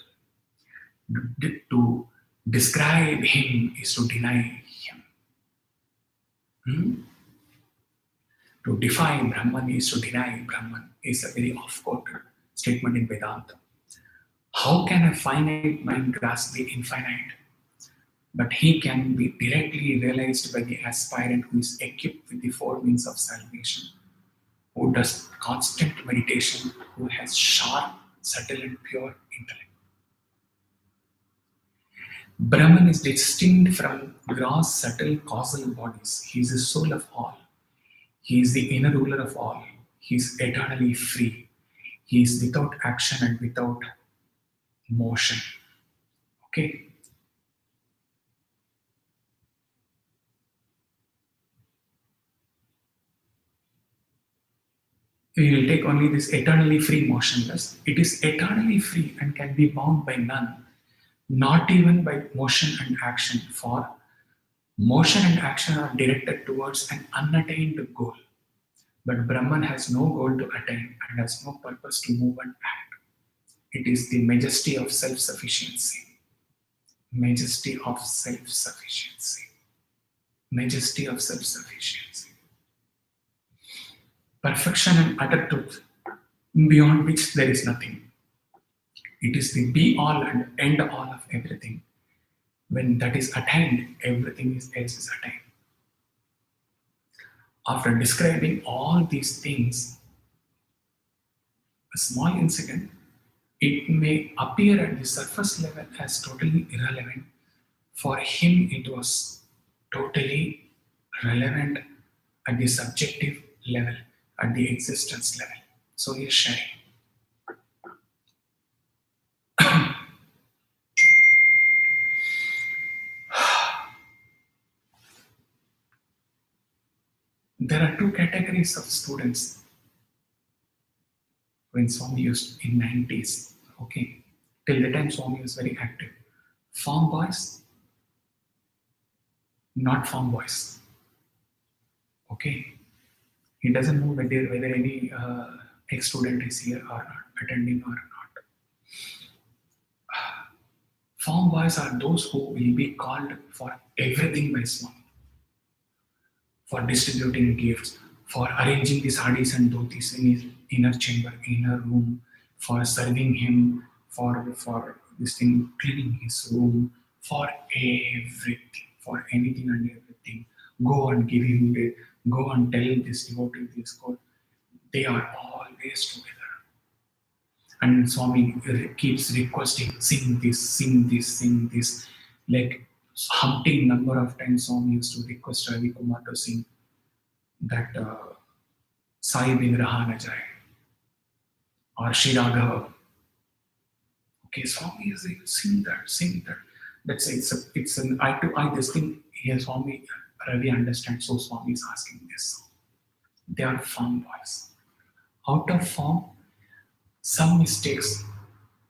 To describe him is to deny him. To defy Brahman is to deny Brahman, is a very off-quoted statement in Vedanta. How can a finite mind grasp the infinite? But he can be directly realized by the aspirant who is equipped with the four means of salvation, who does constant meditation, who has sharp, subtle and pure intellect. Brahman is distinct from gross, subtle, causal bodies. He is the soul of all. He is the inner ruler of all. He is eternally free. He is without action and without motion. Okay? We will take only this eternally free, motionless. It is eternally free and can be bound by none, not even by motion and action, for motion and action are directed towards an unattained goal. But Brahman has no goal to attain and has no purpose to move and act. It is the majesty of self sufficiency. Majesty of self sufficiency. Majesty of self sufficiency. Perfection and utter truth, beyond which there is nothing. It is the be all and end all of everything. When that is attained, everything else is attained. After describing all these things, a small incident, it may appear at the surface level as totally irrelevant. For him, it was totally relevant at the subjective level, at the existence level. So he is sharing. There are two categories of students when Swami used in 90s. Okay, till the time Swami was very active. Farm boys, not farm boys. Okay, he doesn't know whether any ex-student is here or not, attending or not. Farm boys are those who will be called for everything by Swami. For distributing gifts, for arranging the sarees and dhotis in his inner chamber, inner room, for serving him, for this thing, cleaning his room, for everything, for anything and everything. Go and give him the, go and tell this devotee this God. They are always together. And Swami keeps requesting, sing this, sing this, sing this. Like umpteen number of times Swami used to request Ravi Kumar to sing that Sai Bin Raha Na Jaye or Shri Raghava. Okay, Swami is like, sing that. That's it's an eye to eye. This thing here, Swami Ravi understands. So Swami is asking this. They are farm boys. Out of form, some mistakes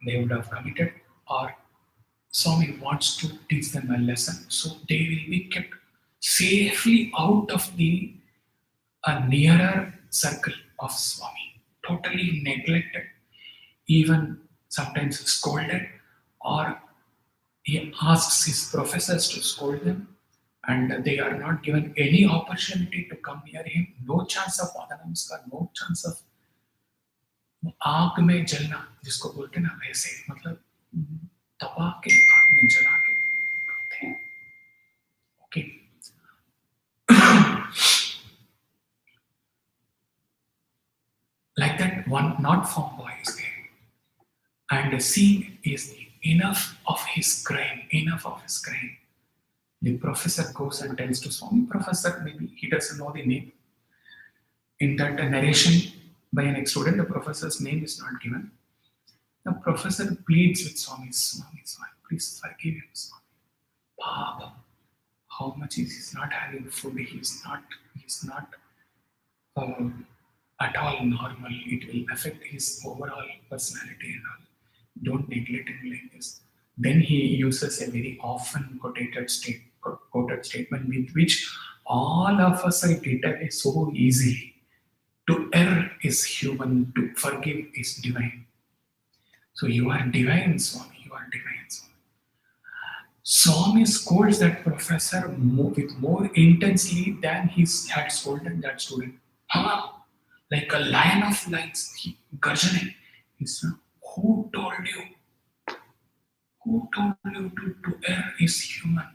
they would have committed, or Swami wants to teach them a lesson, so they will be kept safely out of the a nearer circle of Swami, totally neglected, even sometimes scolded, or he asks his professors to scold them, and they are not given any opportunity to come near him. No chance of Padanamaskar, no chance of आग में जलना, जिसको बोलते ना वैसे, मतलब तपा के आग में जला के रखते हैं. Okay. Like that, one not farm boy is there, and seeing is enough of his crime, enough of his crime. The professor goes and tells to Swami. Professor, maybe he doesn't know the name. In that narration by an ex-student, the professor's name is not given. The professor pleads with Swami, Swami, please forgive him, Swami. Baba, how much he's not having food, he's not at all normal. It will affect his overall personality and all. Don't neglect him like this. Then he uses a very often quoted statement with which all of us are get away so easily. To err is human, to forgive is divine. So you are divine, Swami, you are divine, Swami. Swami scolds that professor with more intensely than he had scolded that student. Huh? Like a lion of lions, he garjaning. He said, who told you? Who told you to err is human?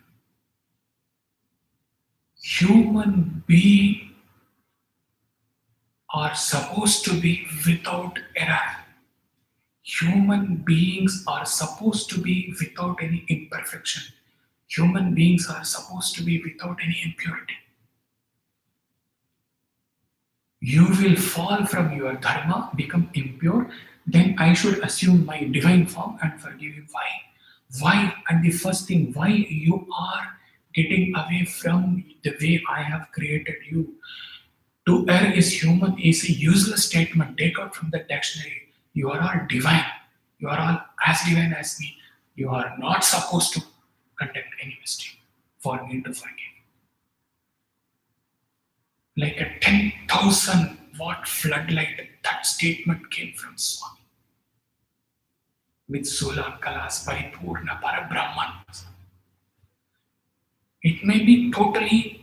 Human beings are supposed to be without error. Human beings are supposed to be without any imperfection. Human beings are supposed to be without any impurity. You will fall from your dharma, become impure, then I should assume my divine form and forgive you. Why? Why? And the first thing, why you are getting away from the way I have created you. To err is human is a useless statement. Take out from the dictionary. You are all divine. You are all as divine as me. You are not supposed to conduct any mistake for me to forgive. Like a 10,000 watt floodlight, that statement came from Swami. With Sula Kalas Paripurna Parabrahman. It may be totally,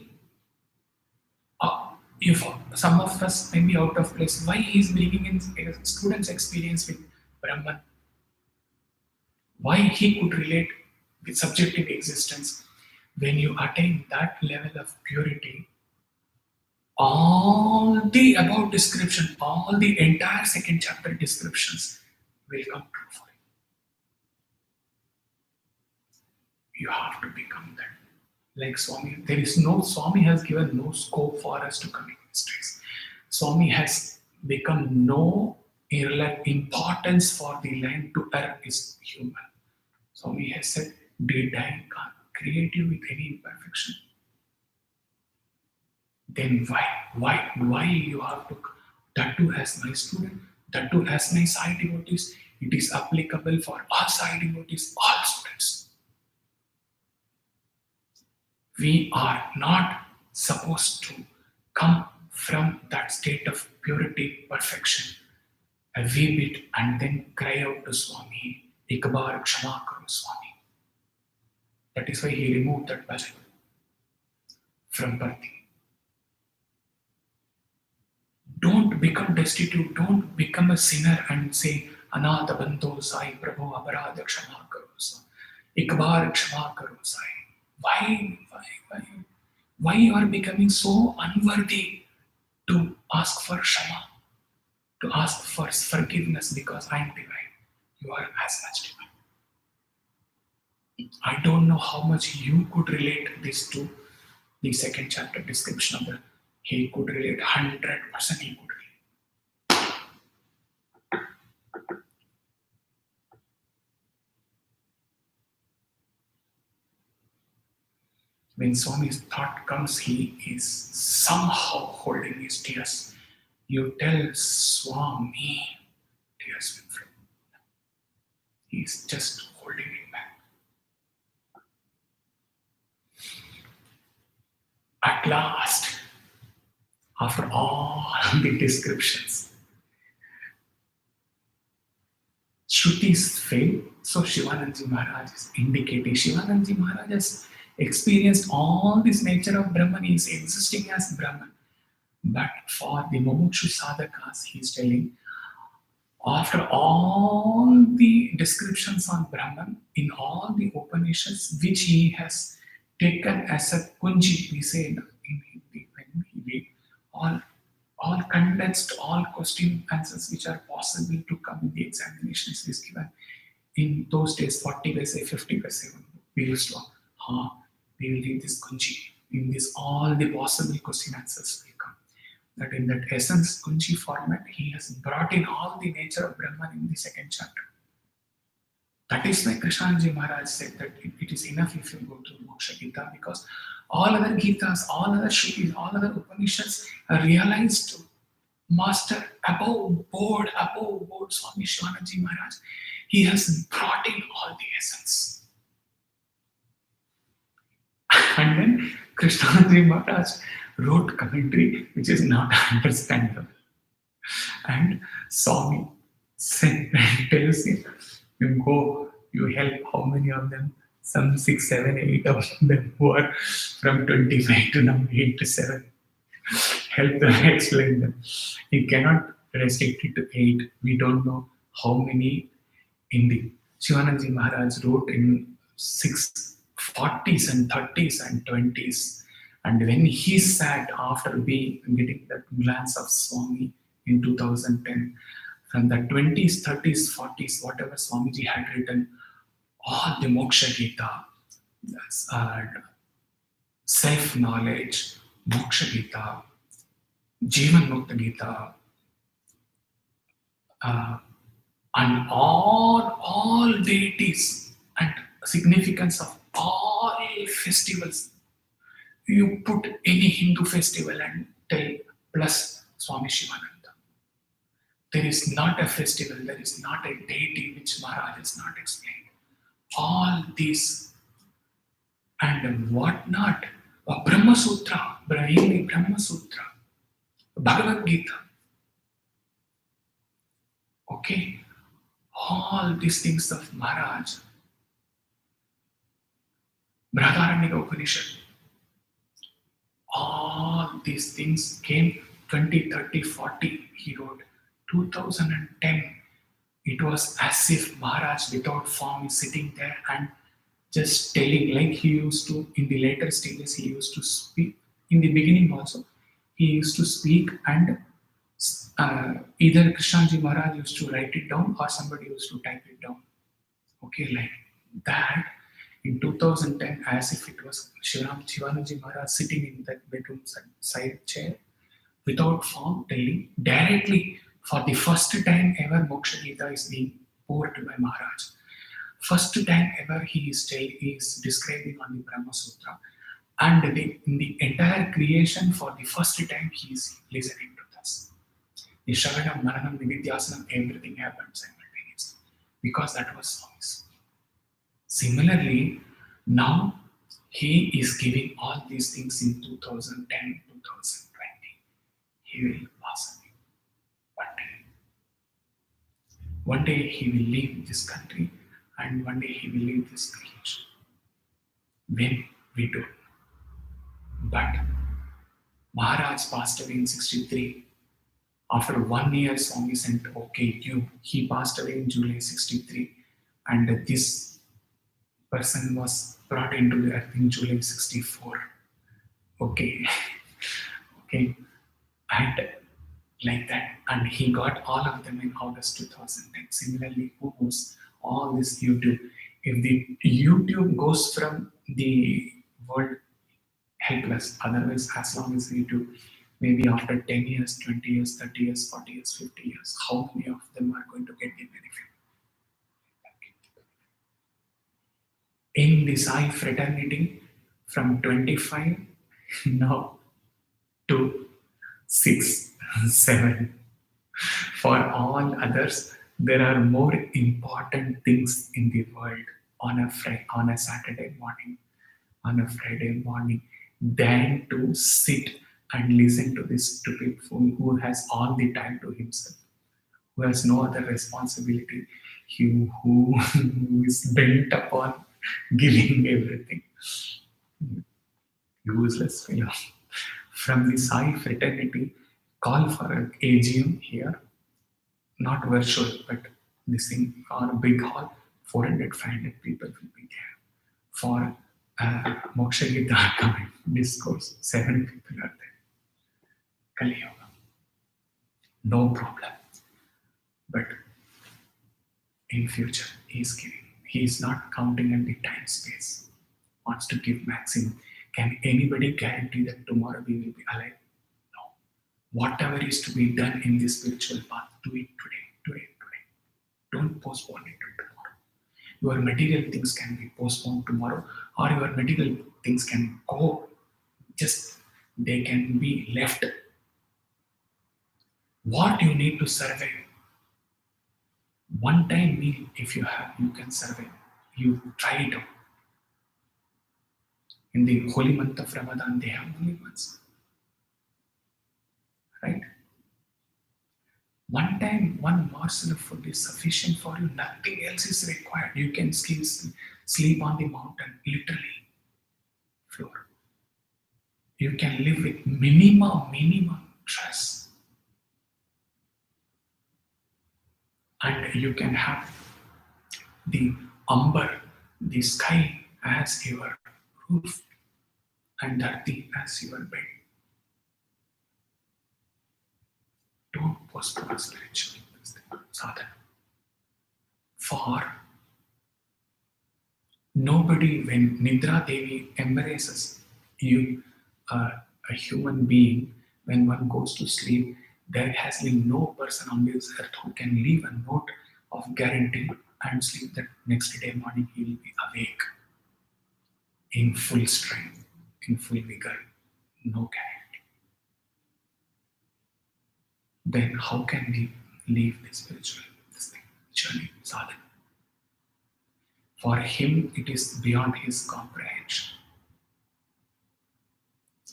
if some of us may be out of place, why he is bringing in a student's experience with Brahman? Why he could relate with subjective existence? When you attain that level of purity, all the above description, all the entire second chapter descriptions will come true for you. You have to become that. Like Swami, there is no, Swami has given no scope for us to commit mistakes. Swami has become no importance for the line to err is human. Swami has said, did I create you with any imperfection? Then why you have to, that too as my student, that too as my Sai devotees, it is applicable for all Sai devotees, all students. We are not supposed to come from that state of purity, perfection, a wee bit, and then cry out to Swami, Ikbar Kshama Karo Swami. That is why he removed that bhajan from Bharti. Don't become destitute, don't become a sinner and say, Anatha Bandho Sai Prabhu Aparadha Kshama Karo Swami. Ikbar Kshama Karo Sai. Why you are becoming so unworthy to ask for Shama, to ask for forgiveness because I am divine. You are as much divine. I don't know how much you could relate this to the second chapter description of the. He could relate 100%. He could relate. When Swami's thought comes, he is somehow holding his tears. You tell Swami, tears will flow. He is just holding it back. At last, after all the descriptions, Shrutis fail. So Shivanandaji Maharaj is indicating. Shivanandaji Maharaj has experienced all this nature of Brahman. He is existing as Brahman. But for the Mumukshu sadhakas, he is telling, after all the descriptions on Brahman in all the Upanishads, which he has taken as a kunji, we say in Hindi, when we read, all condensed, all question answers which are possible to come in the examinations is given. In those days, 40 paise, 50 paise, we used to, we will read this kunji. In this, all the possible question answers will come. That in that essence kunji format, he has brought in all the nature of Brahman in the second chapter. That is why Krishnanaji Maharaj said that it is enough if you go to Moksha Gita, because all other Gitas, all other Shrutis, all other Upanishads are realized to master above board Swami Shivanandaji Maharaj. He has brought in all the essence. And then Krishnanaji Maharaj wrote commentary which is not understandable. And Swami tells him, you go, you help how many of them? Some 6, 7, 8 of them who are from 25 to now 8 to 7. Help them explain them. He cannot restrict it to 8. We don't know how many in the Shivanandaji Maharaj wrote in 40s and 30s and 20s. And when he sat after getting that glance of Swami in 2010, from the 20s, 30s, 40s, whatever Swamiji had written, all the Moksha Gita, self-knowledge, Moksha Gita, Jivan Mukta Gita, and all deities and significance of all festivals. You put any Hindu festival and tell plus Swami Shivananda. There is not a festival, there is not a deity which Maharaj has not explained. All these and what not, a Brahma Sutra, Brahma Sutra, Bhagavad Gita. Okay, all these things of Maharaj, Brihadaranyaka Upanishad, all these things came 20, 30, 40, he wrote. 2010, it was as if Maharaj without form is sitting there and just telling, like he used to, in the later stages, he used to speak. In the beginning also, he used to speak and either Krishnanji Maharaj used to write it down or somebody used to type it down. Okay, like that. In 2010, as if it was Shivanaji Maharaj sitting in that bedroom side chair, without form, telling directly for the first time ever Moksha Gita is being poured by Maharaj. First time ever he is describing on the Brahma Sutra, and in the entire creation for the first time he is listening to this. The Shravanam, Maranam, Nididhyasanam, everything happened simultaneously because that was Swami's. Similarly, now he is giving all these things in 2010, 2020. He will pass away. One day he will leave this country and one day he will leave this creation. When we don't know. But Maharaj passed away in 63. After 1 year, Swami sent, okay, he passed away in July 63. And this person was brought into the earth in July 64. Okay. Okay. And like that. And he got all of them in August 2010. Similarly, who knows all this YouTube? If the YouTube goes from the world, helpless. Otherwise, as long as YouTube, maybe after 10 years, 20 years, 30 years, 40 years, 50 years, how many of them are going to get the benefit? In the Sai fraternity, from 25 now to 6, 7. For all others, there are more important things in the world on a Saturday morning, on a Friday morning, than to sit and listen to this stupid fool who has all the time to himself, who has no other responsibility, who is bent upon giving everything. Useless fellow. From the Sai fraternity, call for an AGM here, not virtual, but this thing, or a big hall, 400, 500 people will be there. For Moksha Gita discourse, 7 people are there. Kali Yoga. No problem. But in future, he is giving. He is not counting at the time space. Wants to give maximum. Can anybody guarantee that tomorrow we will be alive? No. Whatever is to be done in this spiritual path, do it today. Don't postpone it to tomorrow. Your material things can be postponed tomorrow, or your material things can go, just they can be left. What you need to survive? One time meal, if you have, you can survive. You try it out. In the holy month of Ramadan, they have only once. Right? One time, one morsel of food is sufficient for you. Nothing else is required. You can sleep on the mountain, literally, floor. You can live with minimum stress. And you can have the amber, the sky as your roof, and dharti as your bed. Don't postpone spiritual sadhana. For nobody, when Nidra Devi embraces you, a human being, when one goes to sleep, there has been no person on this earth who can leave a note of guarantee and sleep that next day morning he will be awake in full strength, in full vigor. No guarantee. then how can we leave the spiritual journey, sadhana? For him, it is beyond his comprehension.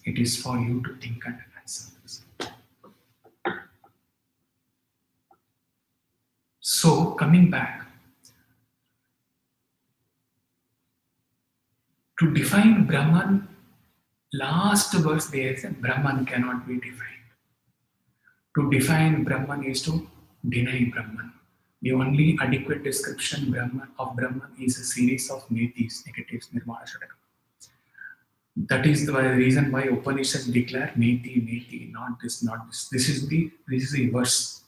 It is for you to think and answer this. So, coming back, to define Brahman, last verse there said Brahman cannot be defined. To define Brahman is to deny Brahman. The only adequate description of Brahman is a series of netis, negatives, nirvana, shadaka. That is the reason why Upanishads declare neti, neti, not this, not this. This is the verse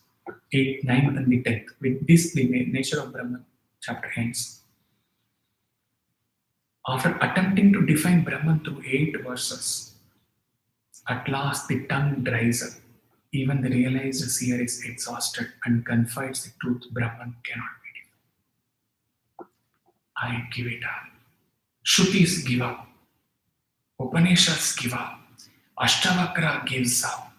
8, 9, and the 10th. With this, the nature of Brahman chapter ends. After attempting to define Brahman through 8 verses, at last the tongue dries up. Even the realized seer is exhausted and confides the truth Brahman cannot be defined. I give it up. Shrutis give up. Upanishads give up. Ashtavakra gives up.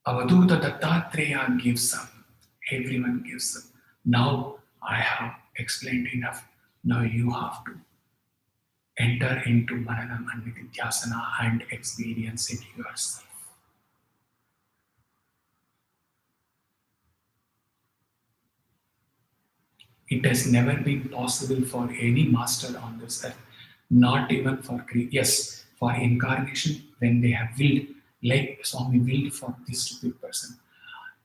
Avaduta Dattatreya gives up. Everyone gives up. Now I have explained enough. Now you have to enter into Mananam and Nididhyasana and experience it yourself. It has never been possible for any master on this earth, not even for for incarnation when they have willed, like Swami willed for this stupid person.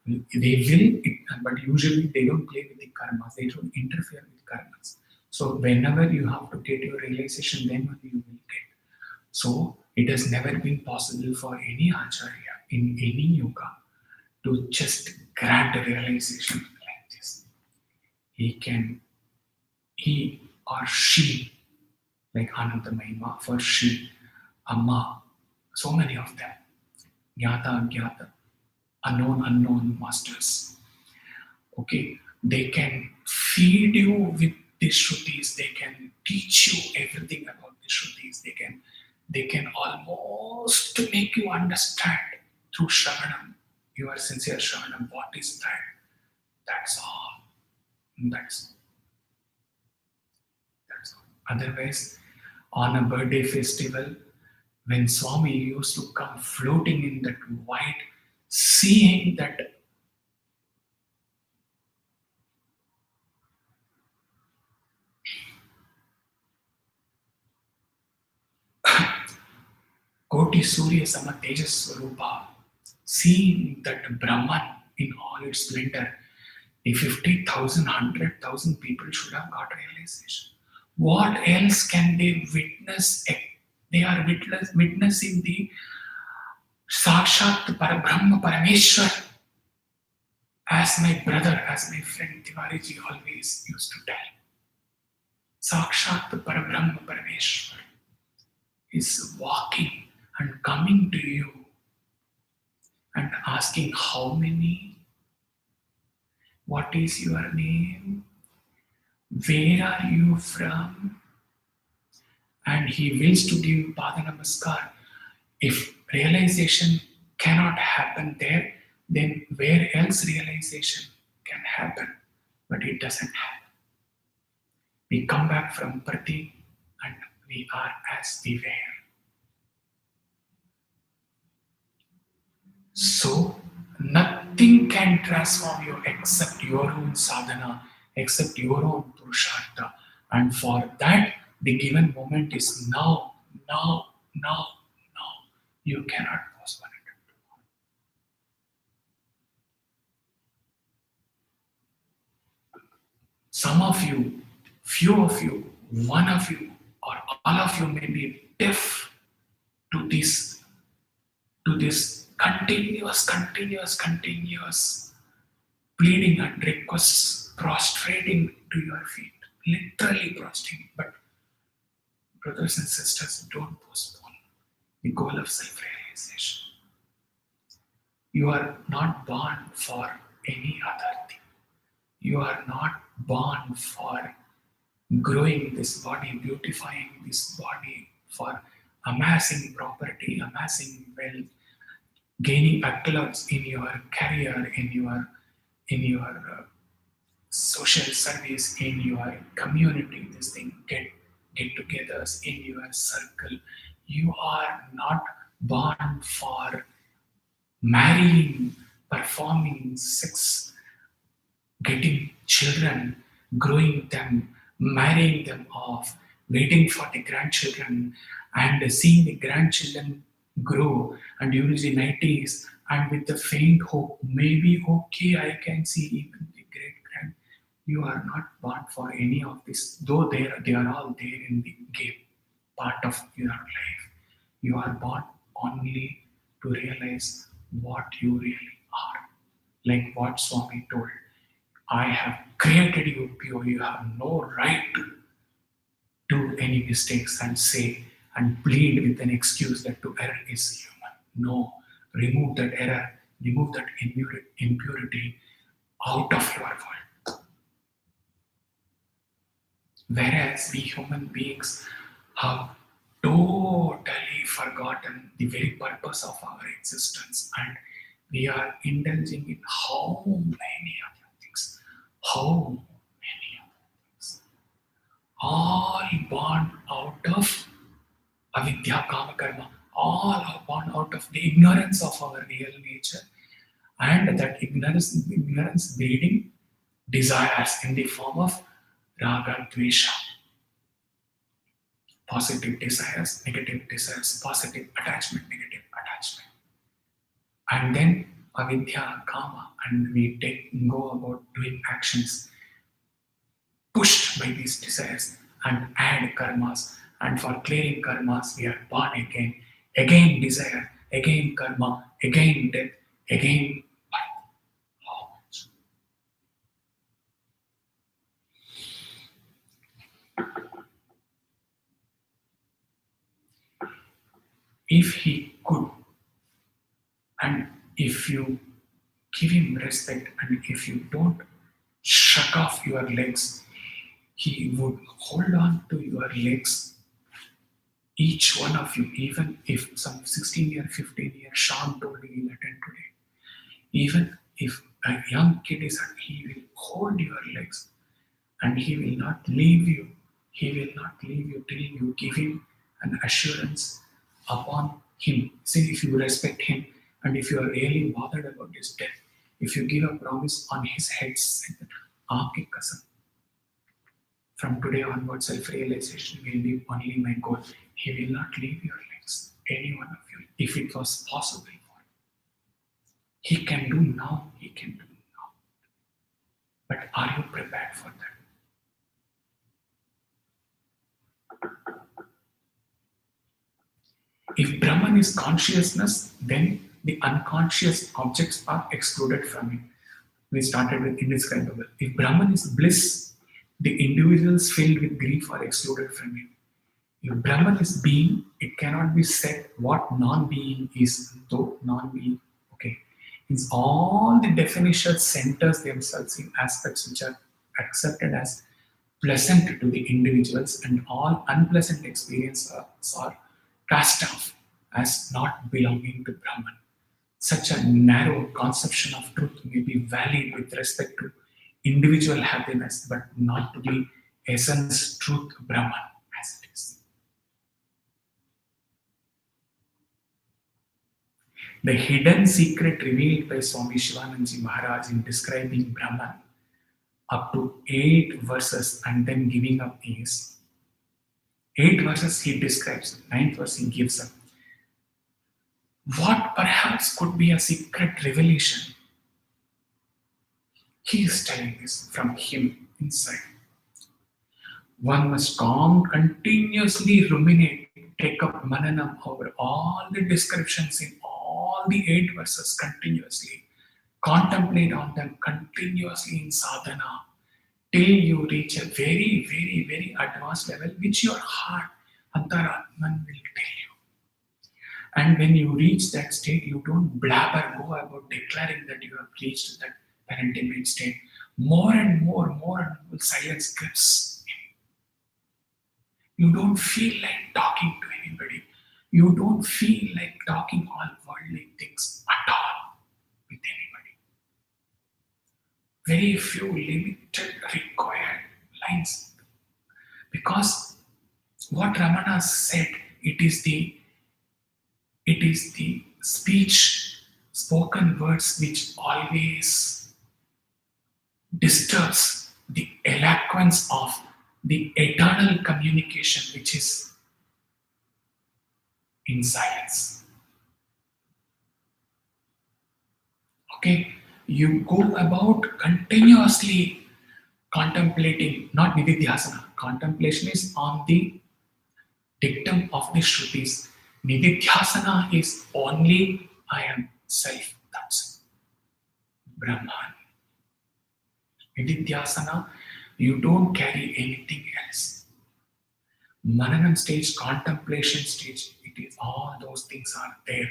They will it, but usually they don't play with the karmas, they don't interfere with karmas. So whenever you have to get your realization, then only you will get. So it has never been possible for any acharya in any yoga to just grant a realization like this. He or she, like Ananta Mahima, for she, Amma, so many of them, Jnata, Jnata, unknown masters. Okay, they can feed you with the Shrutis, they can teach you everything about the Shrutis, they can almost make you understand through Shravanam, your sincere Shravanam, what is that? That's all. That's all. Otherwise, on a birthday festival, when Swami used to come floating in that white, seeing that Koti Surya Sama Tejas Swarupa, seeing that Brahman in all its splendor, the 50,000, 100,000 people should have got realization. What else can they witness? They are witnessing the Sakshat Parabrahma Parameshwar, as my brother, as my friend Tiwariji always used to tell. Sakshat Parabrahma Parameshwar is walking and coming to you and asking how many, what is your name, where are you from, and he wills to give Pada Namaskar. If realization cannot happen there, then where else realization can happen? But it doesn't happen. We come back from Prati and we are as we were. So nothing can transform you except your own sadhana, except your own purushartha. And for that, the given moment is now, now, now, now. You cannot postpone it. Some of you, few of you, one of you, or all of you may be deaf to this continuous pleading and requests, prostrating to your feet, literally prostrating. But brothers and sisters, don't postpone the goal of self-realization. You are not born for any other thing. You are not born for growing this body, beautifying this body, for amassing property, amassing wealth. gaining accolades in your career, in your social service, in your community, this thing, get-togethers in your circle. You are not born for marrying, performing sex, getting children, growing them, marrying them off, waiting for the grandchildren, and seeing the grandchildren grow and during the 90s, and with the faint hope, maybe okay, I can see even the great grand. You are not born for any of this, though they are all there in the game part of your life. You are born only to realize what you really are. Like what Swami told, I have created you pure. You have no right to do any mistakes and say and plead with an excuse that to err is human. No, remove that error, remove that impurity out of your world. Whereas we human beings have totally forgotten the very purpose of our existence, and we are indulging in how many other things, how many other things, all born out of avidya, kama, karma, all are born out of the ignorance of our real nature, and that ignorance breeding desires in the form of raga, dvesha, positive desires, negative desires, positive attachment, negative attachment. And then avidya, kama, and we go about doing actions pushed by these desires and add karmas. And for clearing karmas, we are born again desire, again karma, again death, again birth. How much? If he could, and if you give him respect, and if you don't shrug off your legs, he would hold on to your legs, each one of you, even if some 16-year, 15-year Sean told you will attend today, even if a young kid is hurt, he will hold your legs and he will not leave you. He will not leave you till you give him an assurance upon him. See, if you respect him and if you are really bothered about his death, if you give a promise on his head, say that, "Aapki kasam, from today onwards, self-realization will be only my goal." He will not leave your legs, any one of you, if it was possible for him. He can do now, he can do now. But are you prepared for that? If Brahman is consciousness, then the unconscious objects are excluded from it. We started with indescribable. If Brahman is bliss, the individuals filled with grief are excluded from it. If Brahman is being, it cannot be said what non-being is, though non-being, okay. It's all the definitions centers themselves in aspects which are accepted as pleasant to the individuals, and all unpleasant experiences are cast off as not belonging to Brahman. Such a narrow conception of truth may be valid with respect to individual happiness, but not to the essence, truth, Brahman as it is. The hidden secret revealed by Swami Shivanandaji Maharaj in describing Brahman up to 8 verses and then giving up is 8 verses he describes, 9th verse he gives up. What perhaps could be a secret revelation, he is telling this from him inside. One must continuously ruminate, take up mananam over all the descriptions in all the 8 verses continuously, contemplate on them continuously in sadhana, till you reach a very, very, very advanced level, which your heart, Antaratman, will tell you. And when you reach that state, you don't blabber, go about declaring that you have reached that penultimate state. More and more silence grips in. You don't feel like talking to anybody. You don't feel like talking all worldly things, but very few limited required lines. Because what Ramana said, it is the speech, spoken words which always disturbs the eloquence of the eternal communication which is in silence. Okay, you go about continuously contemplating, not nididhyasana. Contemplation is on the dictum of the Shrutis. Nididhyasana is only I am self, that's it. Brahman. Nididhyasana, you don't carry anything else. Mananam stage, contemplation stage, it is all those things are there.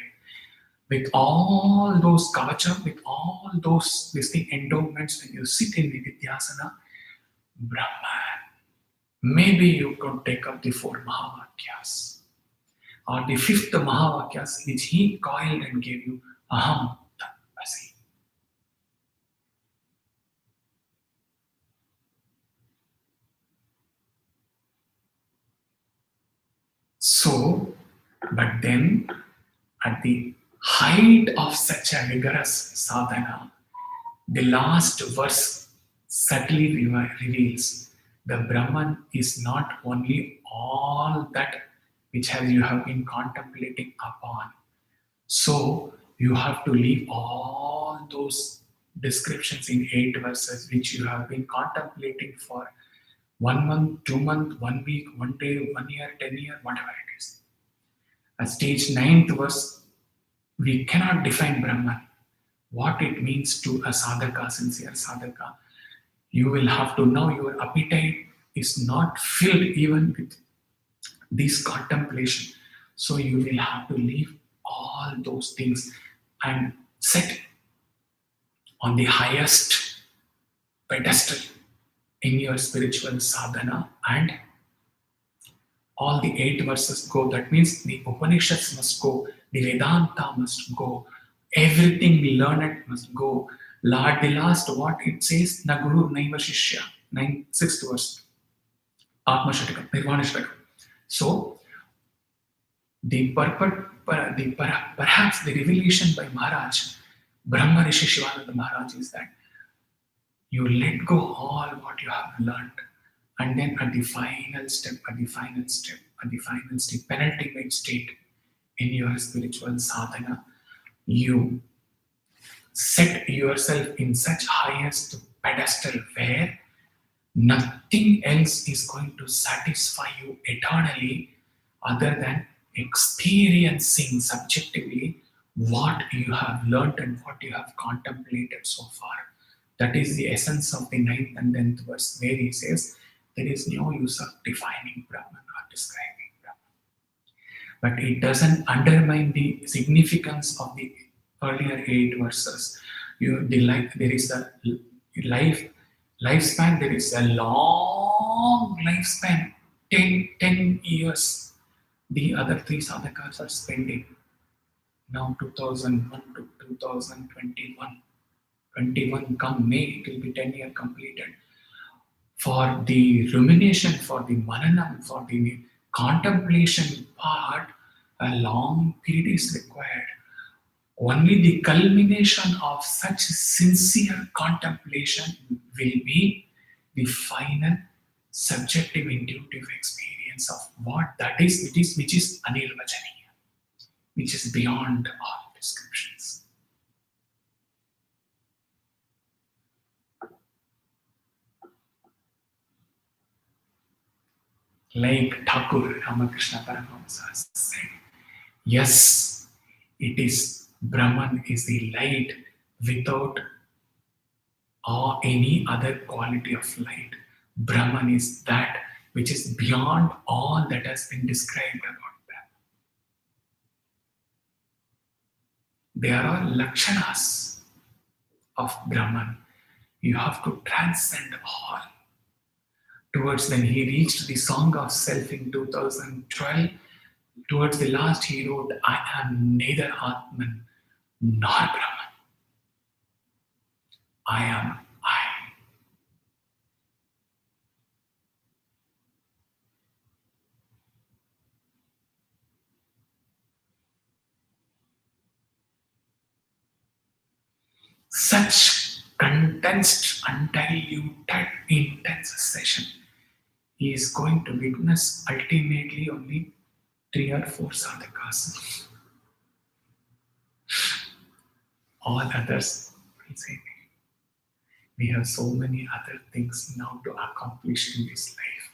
With all those kavacha, with all those endowments, when you sit in Nididhyasana, Brahman. Maybe you could take up the 4 Mahavakyas or the 5th Mahavakyas which he coiled and gave you Aham Tatvasi. So, but then at the height of such a rigorous sadhana, the last verse subtly reveals the Brahman is not only all that which you have been contemplating upon. So you have to leave all those descriptions in 8 verses which you have been contemplating for 1 month, 2 months, 1 week, 1 day, 1 year, 10 years, whatever it is. At stage 9th verse, we cannot define Brahman. What it means to a sadhaka, sincere sadhaka. You will have to know your appetite is not filled even with this contemplation. So you will have to leave all those things and set on the highest pedestal in your spiritual sadhana, and all the 8 verses go. That means the Upanishads must go, the Vedanta must go, everything we learn must go. The last what it says, Na Guru Naiva Shishya, 6th verse, Atma Shatakam, Nirvana Shatakam. So, perhaps the revelation by Maharaj, Brahma Rishi Shivananda Maharaj, is that you let go all what you have learned, and then at the final step, penultimate state in your spiritual sadhana, you set yourself in such highest pedestal where nothing else is going to satisfy you eternally other than experiencing subjectively what you have learnt and what you have contemplated so far. That is the essence of the 9th and 10th verse, where he says there is no use of defining Brahman or describing Brahman. But it doesn't undermine the significance of the earlier 8 verses. There is a lifespan, there is a long lifespan, 10 years. The other 3 sadhakas are spending. Now 2001 to 2021. 21 come May, it will be 10 years completed. For the rumination, for the mananam, for the contemplation part, a long period is required. Only the culmination of such sincere contemplation will be the final subjective intuitive experience of what that is, which is anirvachaniya, which is beyond all descriptions. Like Thakur Ramakrishna Paramahamsa said, yes, it is Brahman is the light without any other quality of light. Brahman is that which is beyond all that has been described about Brahman. There are lakshanas of Brahman. You have to transcend all. Towards when he reached the Song of Self in 2012, towards the last he wrote, I am neither Atman nor Brahman. I am I. such condensed, undiluted, intense session, he is going to witness ultimately only 3 or 4 sadhakas. All others will say, we have so many other things now to accomplish in this life.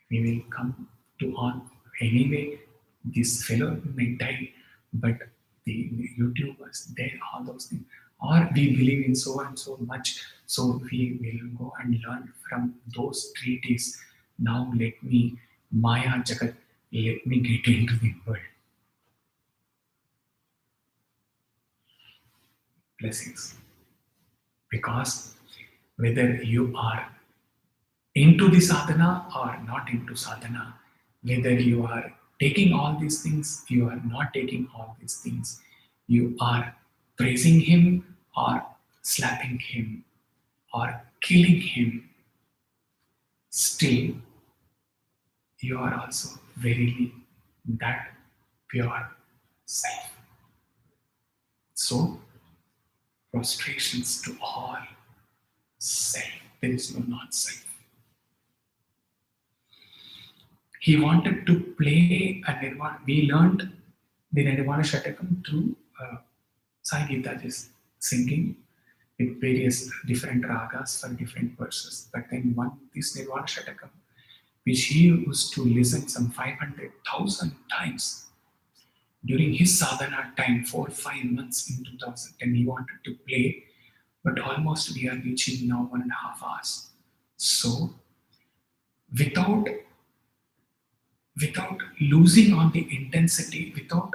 We will come to on anyway. This fellow may die, but the YouTubers, they all those things. Or we believe in so and so much, so we will go and learn from those treaties. Now let me Maya Jagat, let me get into the world. Blessings. Because whether you are into the sadhana or not into sadhana, whether you are taking all these things, you are not taking all these things, you are praising him or slapping him or killing him, still you are also verily that pure self. So, prostrations to all self. There is no not self. He wanted to play a Nirvana. We learned the Nirvana Shatakam through Sai Gita just singing with various different ragas for different verses. But then this Nirvana Shatakam, which he used to listen some 500,000 times during his sadhana time, 4 or 5 months in 2010, he wanted to play, but almost we are reaching now 1.5 hours. So, without losing on the intensity, without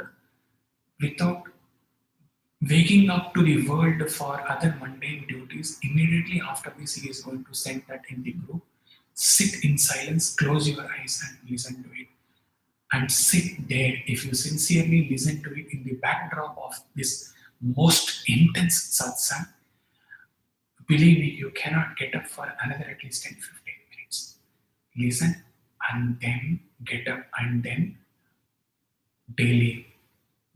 waking up to the world for other mundane duties, immediately after this he is going to send that in the group. Sit in silence, close your eyes and listen to it. And sit there. If you sincerely listen to it in the backdrop of this most intense satsang, believe me, you cannot get up for another at least 10-15 minutes. Listen and then get up, and then daily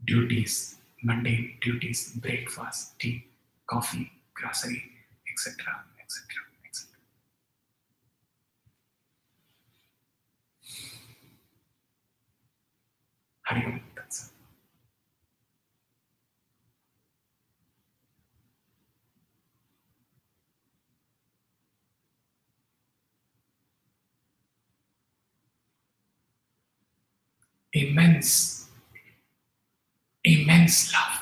duties, mundane duties, breakfast, tea, coffee, grocery, etc., etc., etc. Hari Om Tat Sat. Immense, immense love.